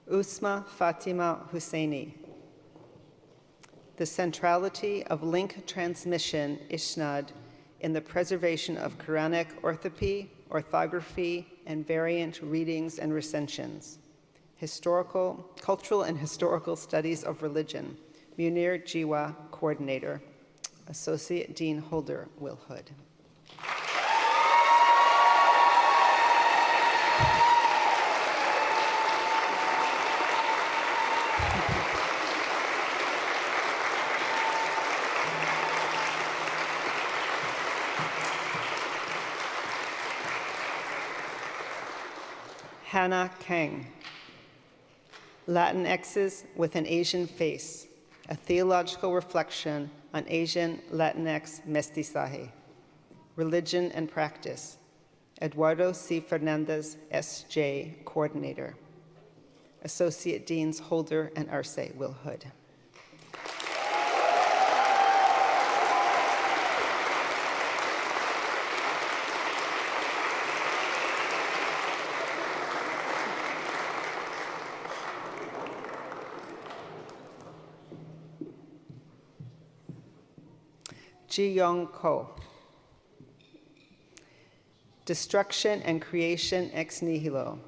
Usma Fatima Husseini. The Centrality of Link Transmission Isnad in the Preservation of Quranic Orthopy, Orthography, and Variant Readings and Recensions. Historical, Cultural and Historical Studies of Religion. Munir Jiwa, Coordinator. Associate Dean Holder Will Hood. Hannah Kang. Latinxes with an Asian Face, a theological reflection on Asian Latinx mestizaje. Religion and Practice. Eduardo C. Fernandez, S.J., Coordinator. Associate Deans Holder and Arce Will Hood. Ji Yong Ko. Destruction and Creation ex nihilo.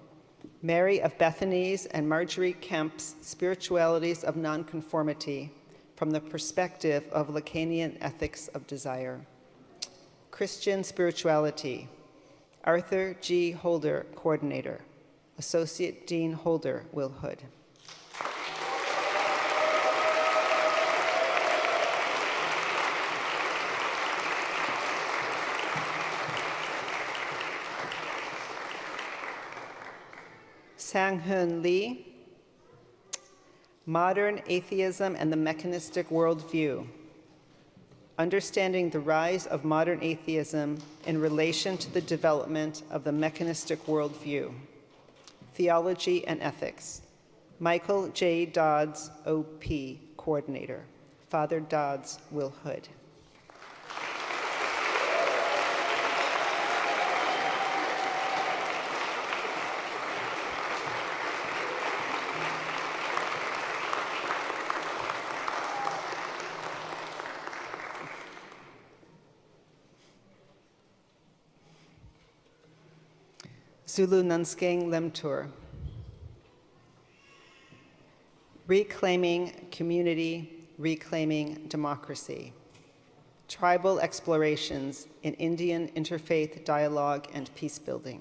Mary of Bethany's and Marjorie Kemp's Spiritualities of Nonconformity from the Perspective of Lacanian Ethics of Desire. Christian Spirituality. Arthur G. Holder, Coordinator. Associate Dean Holder Will Hood. Sang-Hoon Lee. Modern Atheism and the Mechanistic Worldview. Understanding the rise of modern atheism in relation to the development of the mechanistic worldview. Theology and Ethics. Michael J. Dodds, O.P., Coordinator. Father Dodds Will Hood. Zulu Nunskeng Lemtur. Reclaiming Community, Reclaiming Democracy. Tribal Explorations in Indian Interfaith Dialogue and Peacebuilding.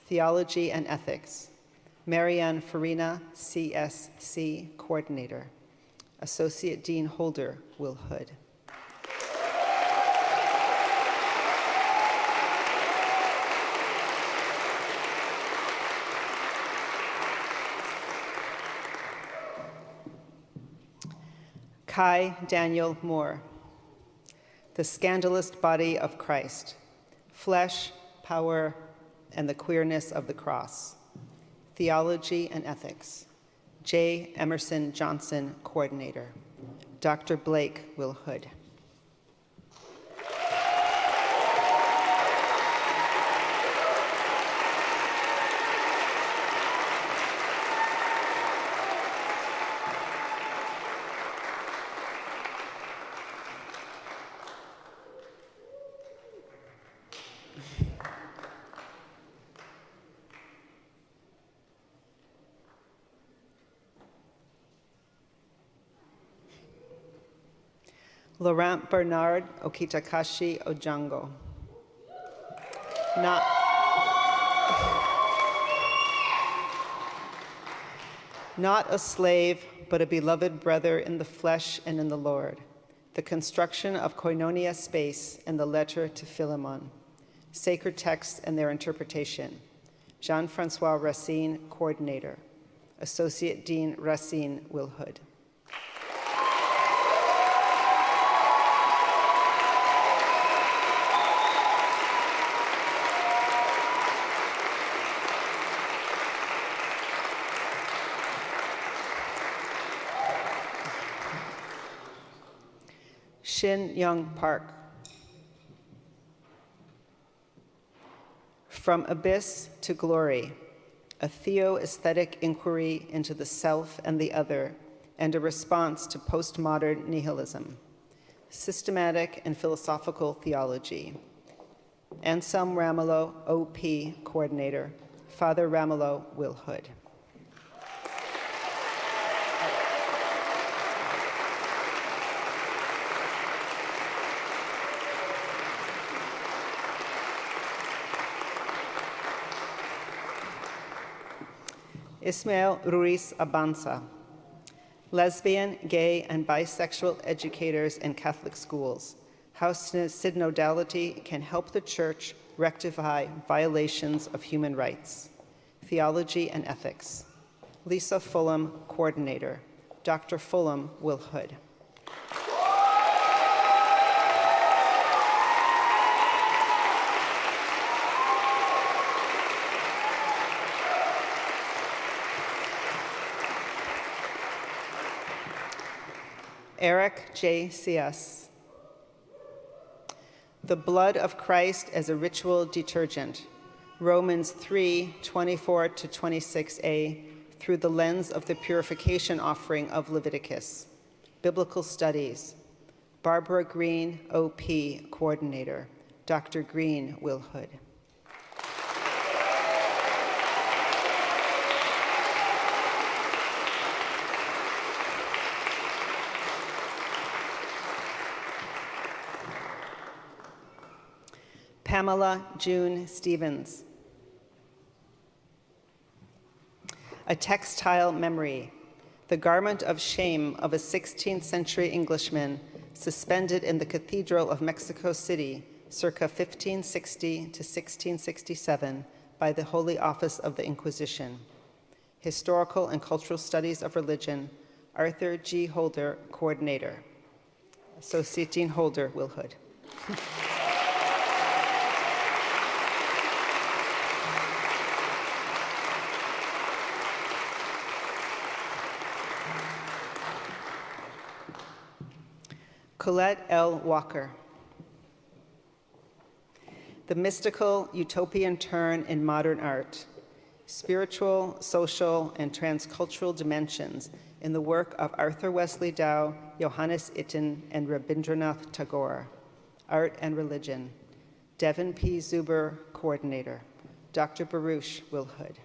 Theology and Ethics. Marianne Farina, CSC Coordinator. Associate Dean Holder, Will Hood. Kai Daniel Moore. The Scandalous Body of Christ. Flesh, Power, and the Queerness of the Cross. Theology and Ethics. J. Emerson Johnson, Coordinator. Dr. Blake Will Hood. Laurent Bernard Okitakashi Ojango. Not a slave, but a beloved brother in the flesh and in the Lord. The construction of koinonia space and the letter to Philemon. Sacred texts and their interpretation. Jean-Francois Racine, Coordinator. Associate Dean Racine Will Hood. Shin Young Park. From Abyss to Glory, a theo-aesthetic inquiry into the self and the other, and a response to postmodern nihilism. Systematic and philosophical theology. Anselm Ramelow, OP Coordinator. Father Ramelow Will Hood. Ismael Ruiz Abanza. Lesbian, gay, and bisexual educators in Catholic schools. How synodality can help the Church rectify violations of human rights. Theology and Ethics. Lisa Fulham, Coordinator. Dr. Fulham Will Hood. Eric J. C.S. The blood of Christ as a ritual detergent. Romans 3:24-26a, through the lens of the purification offering of Leviticus. Biblical Studies. Barbara Green, OP Coordinator. Dr. Green Will Hood. Pamela June Stevens. A Textile Memory. The garment of shame of a 16th century Englishman suspended in the Cathedral of Mexico City circa 1560 to 1667 by the Holy Office of the Inquisition. Historical and Cultural Studies of Religion. Arthur G. Holder, Coordinator. Associate Dean Holder Will Hood. Colette L. Walker. The mystical utopian turn in modern art, spiritual, social, and transcultural dimensions in the work of Arthur Wesley Dow, Johannes Itten, and Rabindranath Tagore. Art and Religion. Devin P. Zuber, Coordinator. Dr. Baruch Wilhood.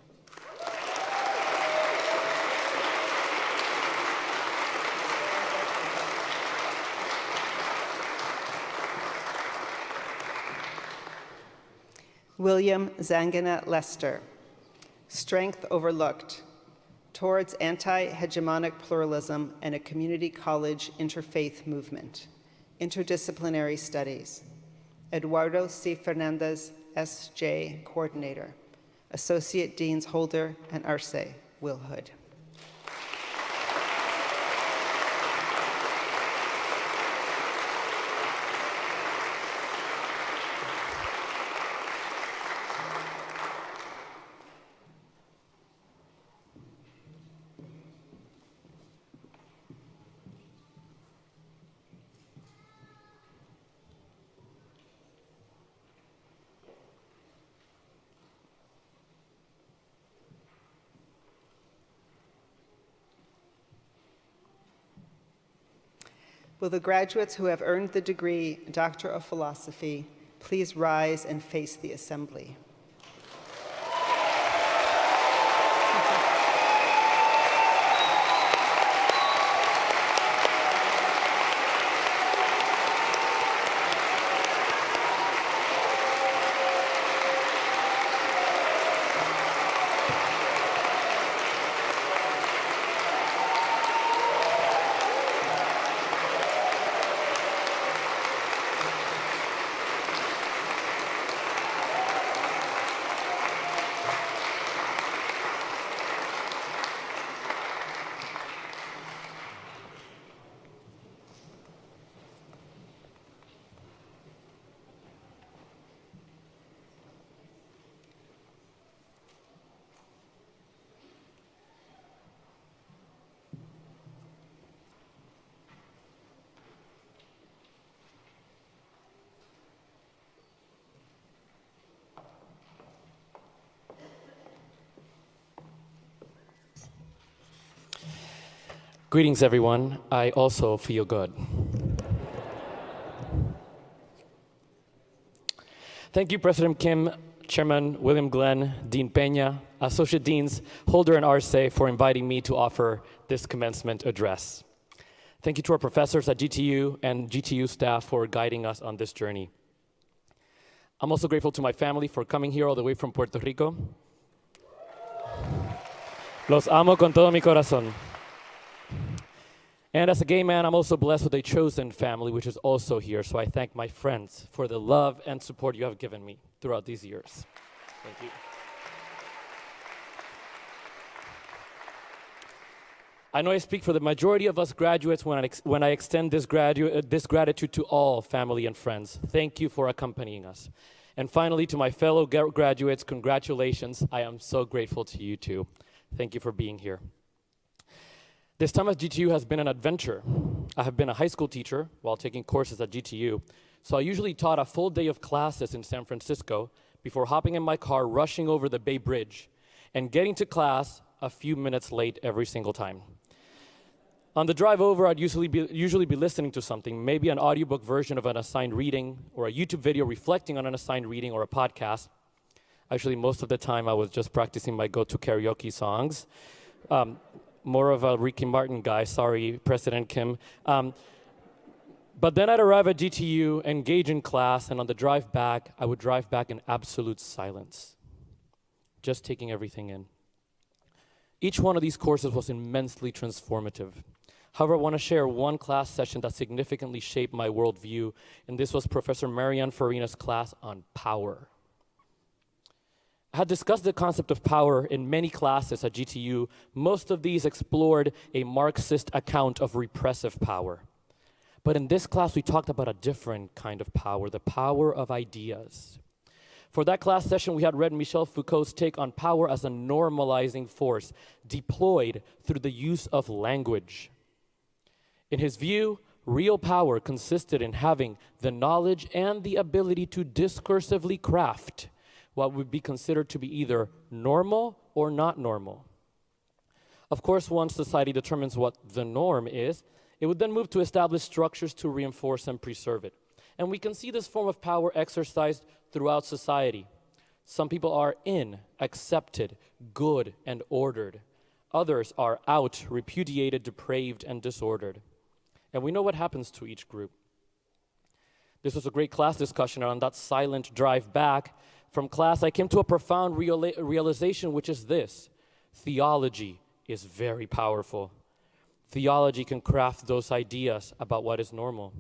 William Zangana Lester, Strength Overlooked, Towards Anti-Hegemonic Pluralism and a Community College Interfaith Movement, Interdisciplinary Studies, Eduardo C. Fernandez, S.J., Coordinator, Associate Deans Holder and Arce, Wilhood. Will the graduates who have earned the degree Doctor of Philosophy please rise and face the assembly? Greetings, everyone. I also feel good. Thank you, President Kim, Chairman William Glenn, Dean Peña, Associate Deans Holder and Arce for inviting me to offer this commencement address. Thank you to our professors at GTU and GTU staff for guiding us on this journey. I'm also grateful to my family for coming here all the way from Puerto Rico. Los amo con todo mi corazón. And as a gay man, I'm also blessed with a chosen family, which is also here. So I thank my friends for the love and support you have given me throughout these years. Thank you. I know I speak for the majority of us graduates when I extend this gratitude to all family and friends. Thank you for accompanying us. And finally, to my fellow graduates, congratulations. I am so grateful to you too. Thank you for being here. This time at GTU has been an adventure. I have been a high school teacher while taking courses at GTU, so I usually taught a full day of classes in San Francisco before hopping in my car, rushing over the Bay Bridge, and getting to class a few minutes late every single time. On the drive over, I'd usually be listening to something, maybe an audiobook version of an assigned reading, or a YouTube video reflecting on an assigned reading, or a podcast. Actually, most of the time, I was just practicing my go-to karaoke songs. More of a Ricky Martin guy, sorry, President Kim. But then I'd arrive at GTU, engage in class, and on the drive back, I would drive back in absolute silence, just taking everything in. Each one of these courses was immensely transformative. However, I want to share one class session that significantly shaped my worldview, and this was Professor Marianne Farina's class on power. I had discussed the concept of power in many classes at GTU. Most of these explored a Marxist account of repressive power. But in this class, we talked about a different kind of power, the power of ideas. For that class session, we had read Michel Foucault's take on power as a normalizing force deployed through the use of language. In his view, real power consisted in having the knowledge and the ability to discursively craft what would be considered to be either normal or not normal. Of course, once society determines what the norm is, it would then move to establish structures to reinforce and preserve it. And we can see this form of power exercised throughout society. Some people are in, accepted, good, and ordered. Others are out, repudiated, depraved, and disordered. And we know what happens to each group. This was a great class discussion, and on that silent drive back from class, I came to a profound realization, which is this: theology is very powerful. Theology can craft those ideas about what is normal.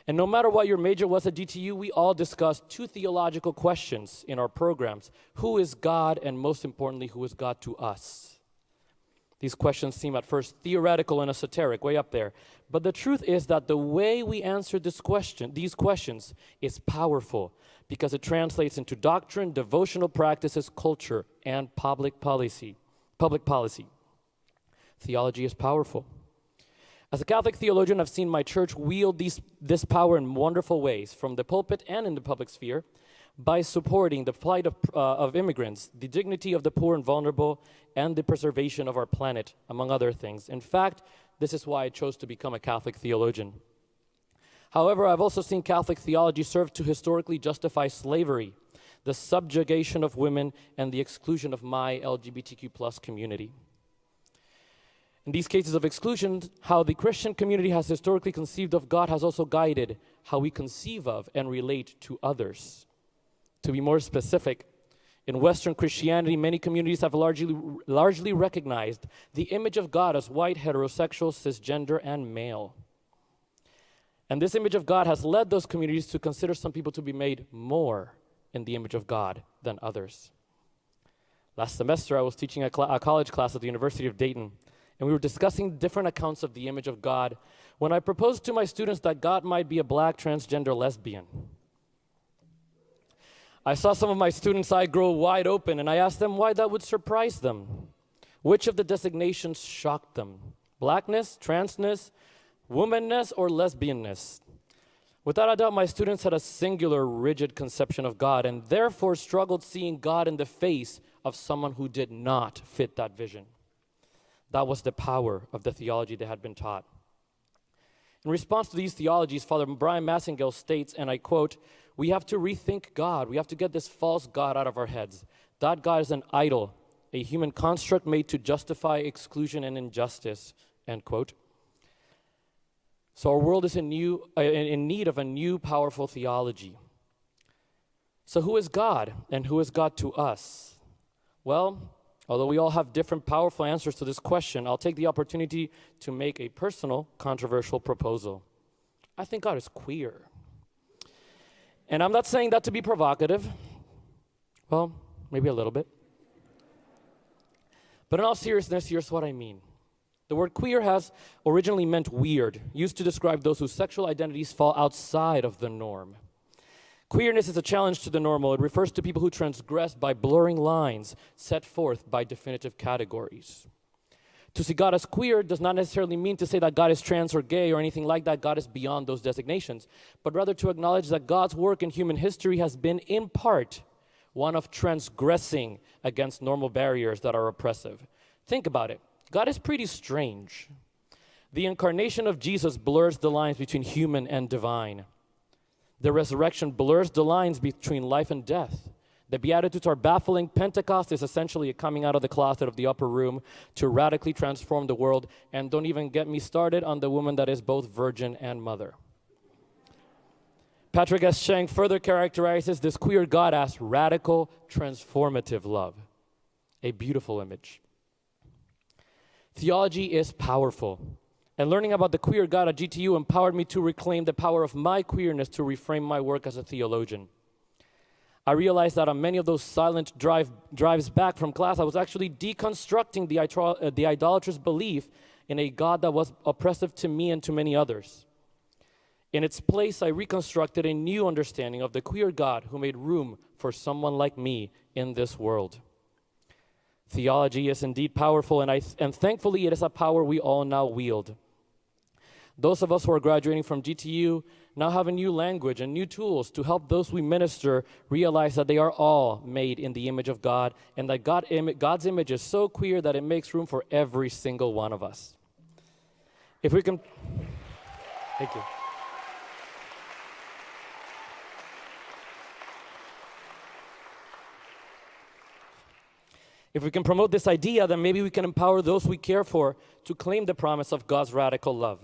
And no matter what your major was at GTU, we all discussed two theological questions in our programs. Who is God? And most importantly, who is God to us? These questions seem at first theoretical and esoteric, way up there. But the truth is that the way we answer these questions is powerful because it translates into doctrine, devotional practices, culture, and public policy. Theology is powerful. As a Catholic theologian, I've seen my church wield this power in wonderful ways, from the pulpit and in the public sphere, by supporting the plight of immigrants, the dignity of the poor and vulnerable, and the preservation of our planet, among other things. In fact, this is why I chose to become a Catholic theologian. However, I've also seen Catholic theology serve to historically justify slavery, the subjugation of women, and the exclusion of my LGBTQ+ community. In these cases of exclusion, how the Christian community has historically conceived of God has also guided how we conceive of and relate to others. To be more specific, in Western Christianity, many communities have largely recognized the image of God as white, heterosexual, cisgender, and male. And this image of God has led those communities to consider some people to be made more in the image of God than others. Last semester, I was teaching a college class at the University of Dayton, and we were discussing different accounts of the image of God when I proposed to my students that God might be a black transgender lesbian. I saw some of my students' eyes grow wide open, and I asked them why that would surprise them. Which of the designations shocked them? Blackness, transness, womanness, or lesbianness? Without a doubt, my students had a singular, rigid conception of God, and therefore struggled seeing God in the face of someone who did not fit that vision. That was the power of the theology they had been taught. In response to these theologies, Father Brian Massengale states, and I quote, "We have to rethink God. We have to get this false God out of our heads. That God is an idol, a human construct made to justify exclusion and injustice," end quote. So our world is in need of a new powerful theology. So who is God, and who is God to us? Well, although we all have different powerful answers to this question, I'll take the opportunity to make a personal, controversial proposal. I think God is queer. And I'm not saying that to be provocative. Well, maybe a little bit. But in all seriousness, here's what I mean. The word queer has originally meant weird, used to describe those whose sexual identities fall outside of the norm. Queerness is a challenge to the normal. It refers to people who transgress by blurring lines set forth by definitive categories. To see God as queer does not necessarily mean to say that God is trans or gay or anything like that. God is beyond those designations, but rather to acknowledge that God's work in human history has been, in part, one of transgressing against normal barriers that are oppressive. Think about it. God is pretty strange. The incarnation of Jesus blurs the lines between human and divine. The resurrection blurs the lines between life and death. The Beatitudes are baffling. Pentecost is essentially a coming out of the closet of the upper room to radically transform the world. And don't even get me started on the woman that is both virgin and mother. Patrick S. Cheng further characterizes this queer God as radical, transformative love. A beautiful image. Theology is powerful. And learning about the queer God at GTU empowered me to reclaim the power of my queerness to reframe my work as a theologian. I realized that on many of those silent drives back from class, I was actually deconstructing the idolatrous belief in a God that was oppressive to me and to many others. In its place, I reconstructed a new understanding of the queer God who made room for someone like me in this world. Theology is indeed powerful, and thankfully it is a power we all now wield. Those of us who are graduating from GTU now have a new language and new tools to help those we minister realize that they are all made in the image of God, and that God's image is so queer that it makes room for every single one of us. If we can... Thank you. If we can promote this idea, then maybe we can empower those we care for to claim the promise of God's radical love.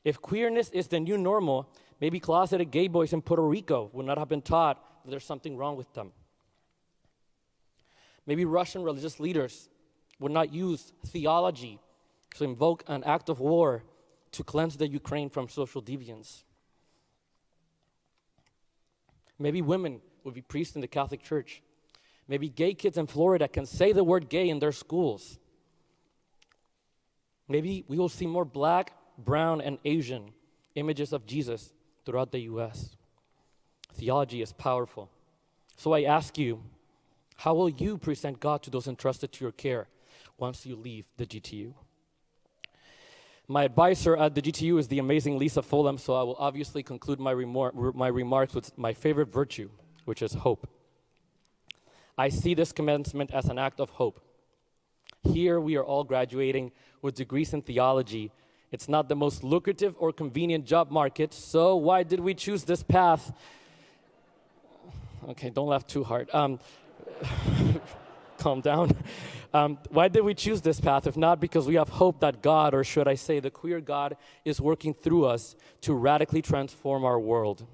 If queerness is the new normal, maybe closeted gay boys in Puerto Rico would not have been taught that there's something wrong with them. Maybe Russian religious leaders would not use theology to invoke an act of war to cleanse the Ukraine from social deviance. Maybe women would be priests in the Catholic Church. Maybe gay kids in Florida can say the word gay in their schools. Maybe we will see more Black, brown, and Asian images of Jesus throughout the U.S. Theology is powerful. So I ask you, how will you present God to those entrusted to your care once you leave the GTU? My advisor at the GTU is the amazing Lisa Fulham, so I will obviously conclude my remarks with my favorite virtue, which is hope. I see this commencement as an act of hope. Here we are all graduating with degrees in theology. It's not the most lucrative or convenient job market, so why did we choose this path? Okay, don't laugh too hard. Calm down. Why did we choose this path if not because we have hope that God, or should I say the queer God, is working through us to radically transform our world?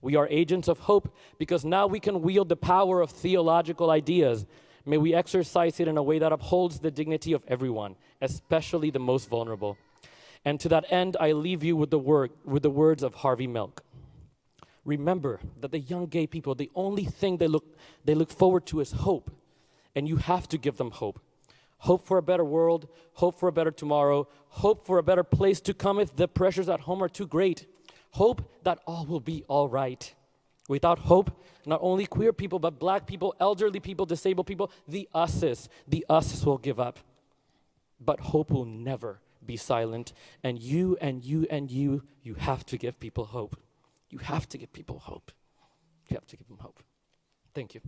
We are agents of hope because now we can wield the power of theological ideas. May we exercise it in a way that upholds the dignity of everyone, especially the most vulnerable. And to that end, I leave you with the words of Harvey Milk. Remember that the young gay people, the only thing they look forward to is hope. And you have to give them hope. Hope for a better world, hope for a better tomorrow, hope for a better place to come if the pressures at home are too great. Hope that all will be all right. Without hope, not only queer people, but Black people, elderly people, disabled people, the us's will give up. But hope will never be silent. And you have to give people hope. You have to give people hope. You have to give them hope. Thank you.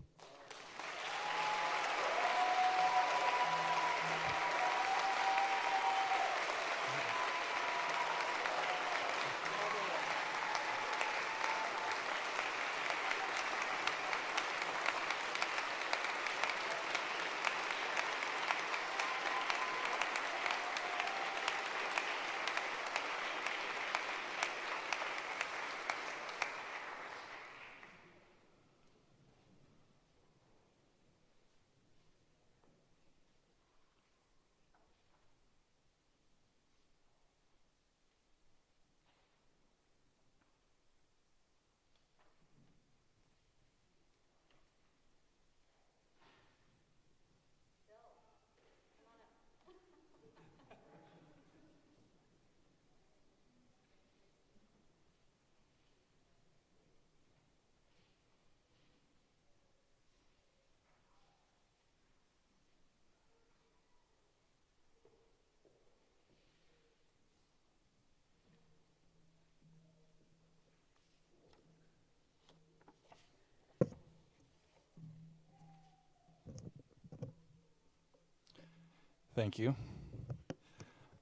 Thank you.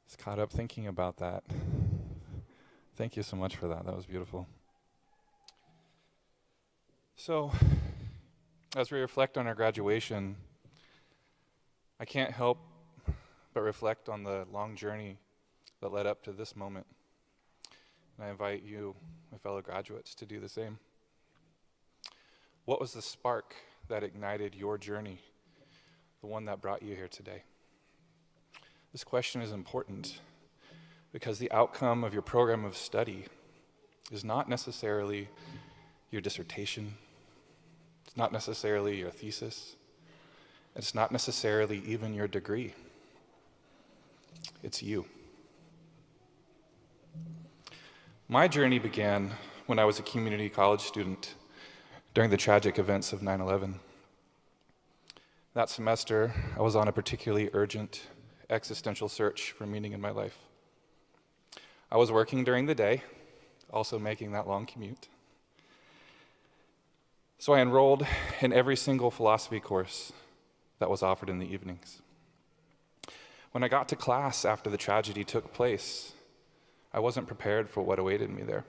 Just caught up thinking about that. Thank you so much for that. That was beautiful. So, as we reflect on our graduation, I can't help but reflect on the long journey that led up to this moment. And I invite you, my fellow graduates, to do the same. What was the spark that ignited your journey, the one that brought you here today? This question is important because the outcome of your program of study is not necessarily your dissertation. It's not necessarily your thesis. It's not necessarily even your degree. It's you. My journey began when I was a community college student during the tragic events of 9/11. That semester, I was on a particularly urgent existential search for meaning in my life. I was working during the day, also making that long commute. So I enrolled in every single philosophy course that was offered in the evenings. When I got to class after the tragedy took place, I wasn't prepared for what awaited me there.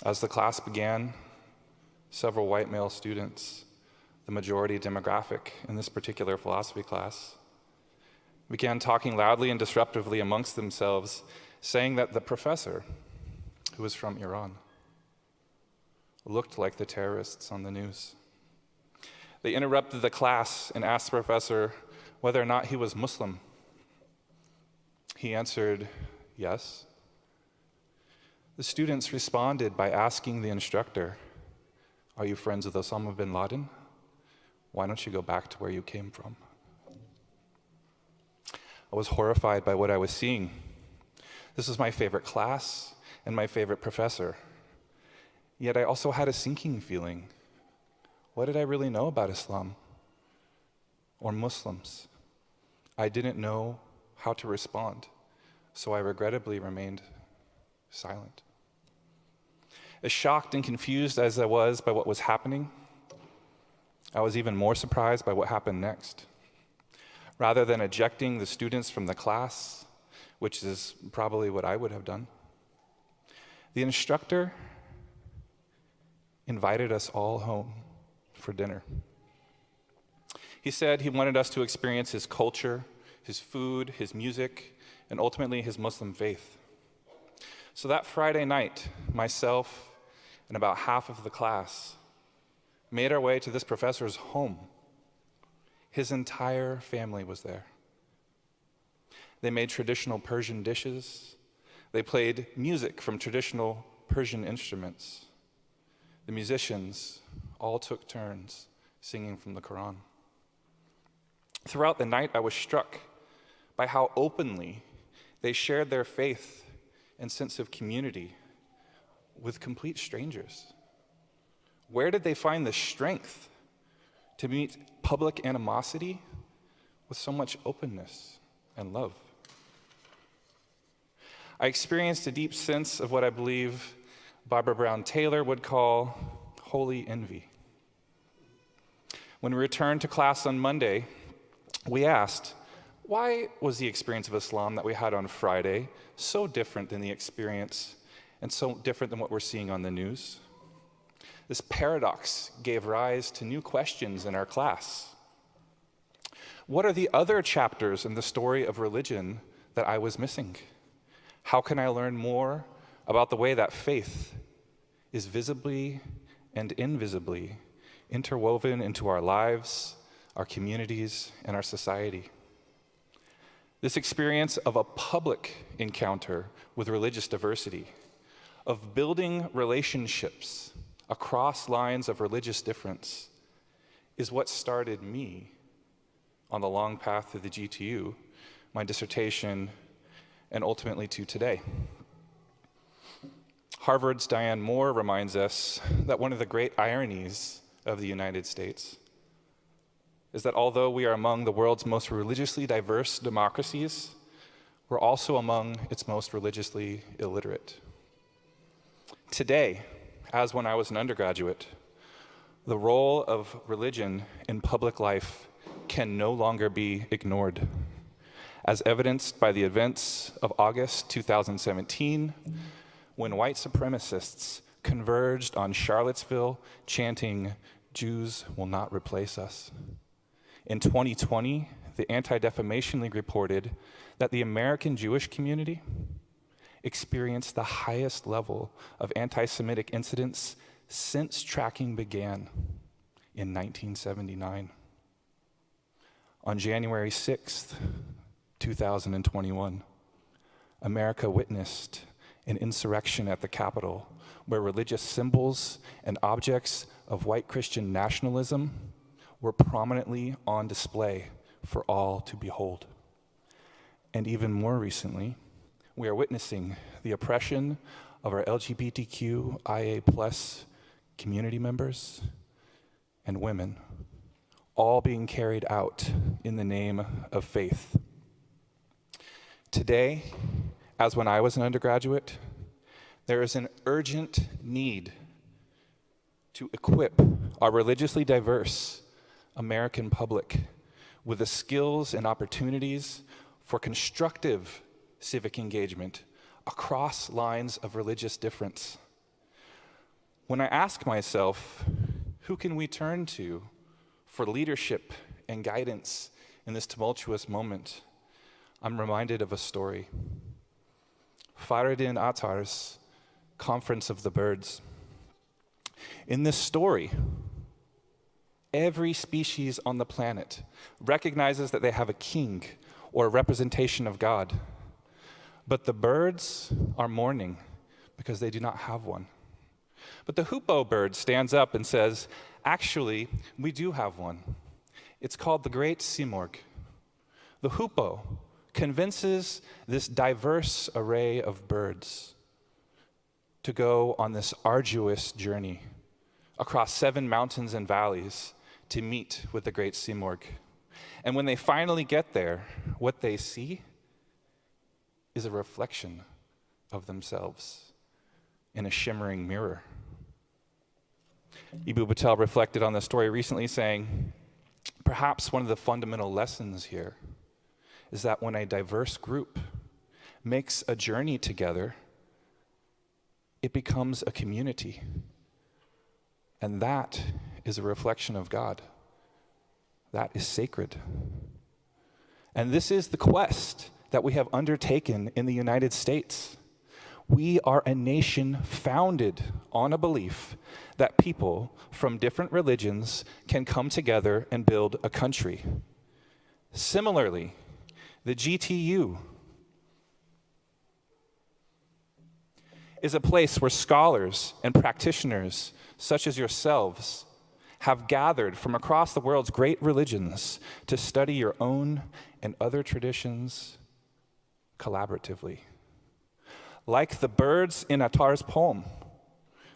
As the class began, several white male students the majority demographic in this particular philosophy class, began talking loudly and disruptively amongst themselves, saying that the professor, who was from Iran, looked like the terrorists on the news. They interrupted the class and asked the professor whether or not he was Muslim. He answered, yes. The students responded by asking the instructor, are you friends with Osama bin Laden? Why don't you go back to where you came from? I was horrified by what I was seeing. This was my favorite class and my favorite professor. Yet I also had a sinking feeling. What did I really know about Islam or Muslims? I didn't know how to respond, so I regrettably remained silent. As shocked and confused as I was by what was happening, I was even more surprised by what happened next. Rather than ejecting the students from the class, which is probably what I would have done, the instructor invited us all home for dinner. He said he wanted us to experience his culture, his food, his music, and ultimately his Muslim faith. So that Friday night, myself and about half of the class made our way to this professor's home. His entire family was there. They made traditional Persian dishes. They played music from traditional Persian instruments. The musicians all took turns singing from the Quran. Throughout the night, I was struck by how openly they shared their faith and sense of community with complete strangers. Where did they find the strength to meet public animosity with so much openness and love? I experienced a deep sense of what I believe Barbara Brown Taylor would call holy envy. When we returned to class on Monday, we asked, why was the experience of Islam that we had on Friday so different than the experience and so different than what we're seeing on the news? This paradox gave rise to new questions in our class. What are the other chapters in the story of religion that I was missing? How can I learn more about the way that faith is visibly and invisibly interwoven into our lives, our communities, and our society? This experience of a public encounter with religious diversity, of building relationships across lines of religious difference, is what started me on the long path to the GTU, my dissertation, and ultimately to today. Harvard's Diane Moore reminds us that one of the great ironies of the United States is that although we are among the world's most religiously diverse democracies, we're also among its most religiously illiterate. Today, as when I was an undergraduate, the role of religion in public life can no longer be ignored, as evidenced by the events of August 2017, when white supremacists converged on Charlottesville chanting, "Jews will not replace us." In 2020, the Anti-Defamation League reported that the American Jewish community experienced the highest level of anti-Semitic incidents since tracking began in 1979. On January 6th, 2021, America witnessed an insurrection at the Capitol where religious symbols and objects of white Christian nationalism were prominently on display for all to behold. And even more recently, we are witnessing the oppression of our LGBTQIA+ community members and women, all being carried out in the name of faith. Today, as when I was an undergraduate, there is an urgent need to equip our religiously diverse American public with the skills and opportunities for constructive civic engagement across lines of religious difference. When I ask myself, who can we turn to for leadership and guidance in this tumultuous moment, I'm reminded of a story. Faridin Attar's Conference of the Birds. In this story, every species on the planet recognizes that they have a king or a representation of God. But the birds are mourning because they do not have one. But the hoopoe bird stands up and says, actually, we do have one. It's called the Great Simorg. The hoopoe convinces this diverse array of birds to go on this arduous journey across 7 mountains and valleys to meet with the Great Simorg. And when they finally get there, what they see is a reflection of themselves in a shimmering mirror. Ibu Patel reflected on the story recently, saying, perhaps one of the fundamental lessons here is that when a diverse group makes a journey together, it becomes a community. And that is a reflection of God. That is sacred. And this is the quest that we have undertaken in the United States. We are a nation founded on a belief that people from different religions can come together and build a country. Similarly, the GTU is a place where scholars and practitioners such as yourselves have gathered from across the world's great religions to study your own and other traditions collaboratively. Like the birds in Attar's poem,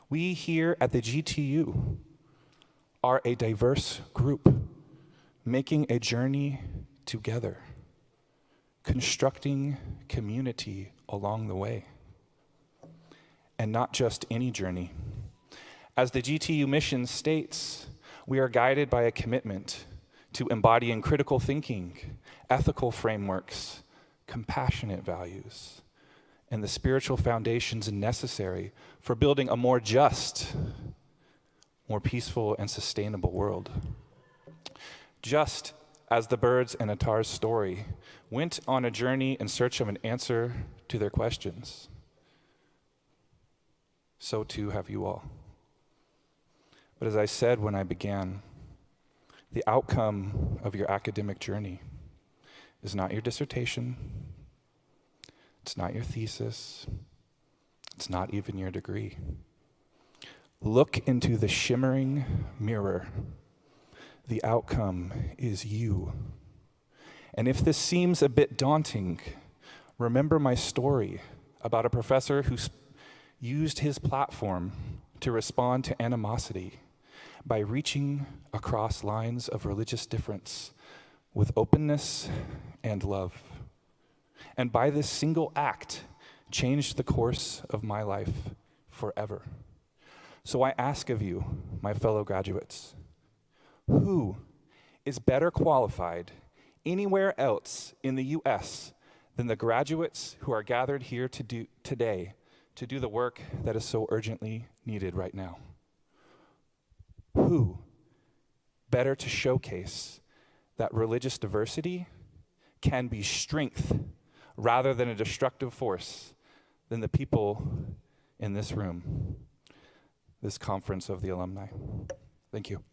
we here at the GTU are a diverse group making a journey together, constructing community along the way. And not just any journey. As the GTU mission states, we are guided by a commitment to embodying critical thinking, ethical frameworks, compassionate values, and the spiritual foundations necessary for building a more just, more peaceful, and sustainable world. Just as the birds in Attar's story went on a journey in search of an answer to their questions, so too have you all. But as I said when I began, the outcome of your academic journey is not your dissertation, it's not your thesis, it's not even your degree. Look into the shimmering mirror. The outcome is you. And if this seems a bit daunting, remember my story about a professor who used his platform to respond to animosity by reaching across lines of religious difference with openness and love. And by this single act, changed the course of my life forever. So I ask of you, my fellow graduates, who is better qualified anywhere else in the U.S. than the graduates who are gathered here today to do the work that is so urgently needed right now? Who better to showcase that religious diversity can be strength rather than a destructive force than the people in this room, this conference of the alumni? Thank you.